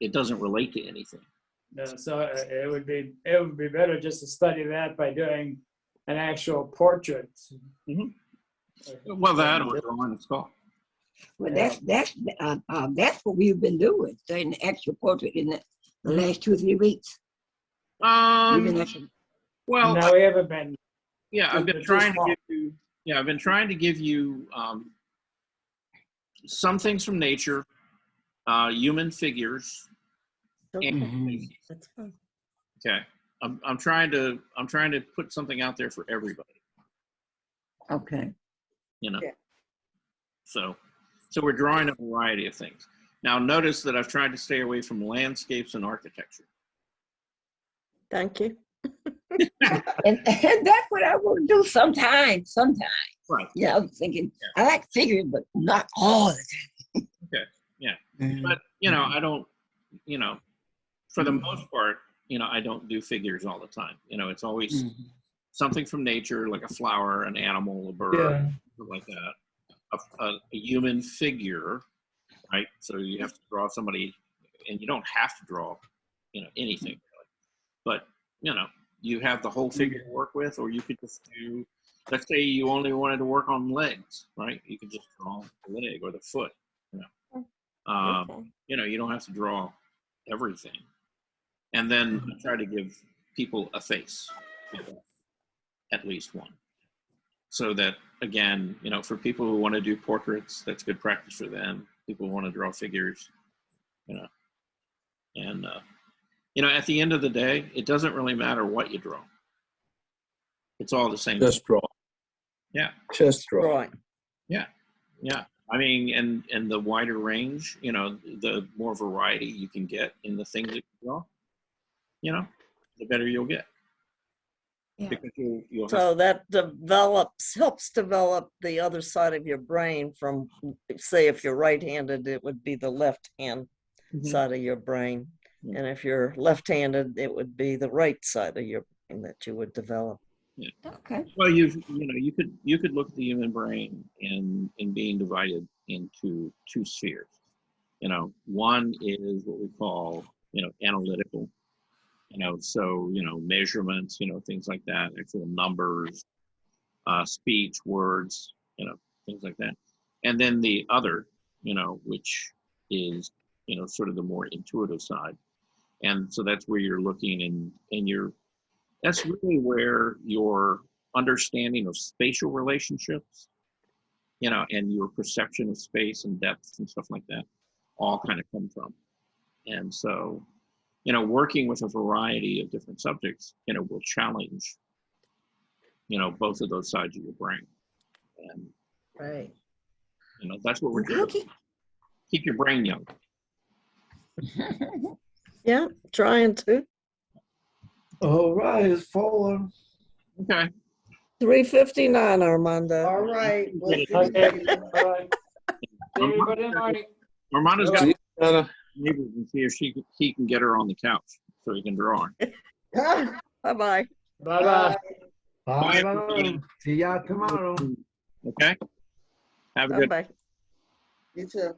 It doesn't relate to anything.
No, so it would be better just to study that by doing an actual portrait.
Well, that or drawing a skull.
Well, that's what we've been doing, studying the actual portrait in the last 2 or 3 weeks. We've been actually,
Well,
No, we haven't been.
yeah, I've been trying to give you. Yeah, I've been trying to give you some things from nature, human figures. And
That's fine.
okay, I'm trying to put something out there for everybody.
okay.
You know.
Yeah.
So we're drawing a variety of things. Now, notice that I've tried to stay away from landscapes and architecture.
Thank you.
And that's what I want to do sometimes.
Right.
Yeah, I'm thinking, I like figuring, but not all the time.
Okay. Yeah. But, you know, I don't, you know, for the most part, you know, I don't do figures all the time. You know, it's always something from nature, like a flower, an animal, a bird, something like that. A human figure, right? So you have to draw somebody, and you don't have to draw, you know, anything really. But, you know, you have the whole figure to work with, or you could just do, let's say you only wanted to work on legs, right? You could just draw the leg or the foot, you know. You know, you don't have to draw everything. And then I try to give people a face, you know, at least one. So that, again, you know, for people who want to do portraits, that's good practice for them. People who want to draw figures, you know. And, you know, at the end of the day, it doesn't really matter what you draw. It's all the same.
Just draw.
Yeah.
Just draw.
Right.
Yeah. Yeah. I mean, and the wider range, you know, the more variety you can get in the things that you draw, you know, the better you'll get.
Yeah.
Because you'll
So that helps develop the other side of your brain from, say, if you're right-handed, it would be the left hand side of your brain. And if you're left-handed, it would be the right side of your brain that you would develop.
Yeah.
Okay.
Well, you could look at the human brain in being divided into 2 spheres. You know, one is what we call, you know, analytical. You know, so, you know, measurements, you know, things like that, actual numbers, speech, words, you know, things like that. And then the other, you know, which is, you know, sort of the more intuitive side. And so that's where you're looking that's really where your understanding of spatial relationships, you know, and your perception of space and depth and stuff like that all kind of come from. And so, you know, working with a variety of different subjects, you know, will challenge, you know, both of those sides of your brain. And,
Right.
you know, that's what we're doing. Keep your brain young.
Yeah, trying to.
All right, it's 4.
Okay.
3:59, Armando.
All right. We'll see you
Okay,
later.
all right. See everybody in the morning.
Armando's got
See you, Donna.
neighbors and see if he can get her on the couch so he can draw her.
Bye-bye.
Bye-bye.
Bye,
everybody.
bye. See ya tomorrow.
Okay. Have a good.
Bye-bye.
You too.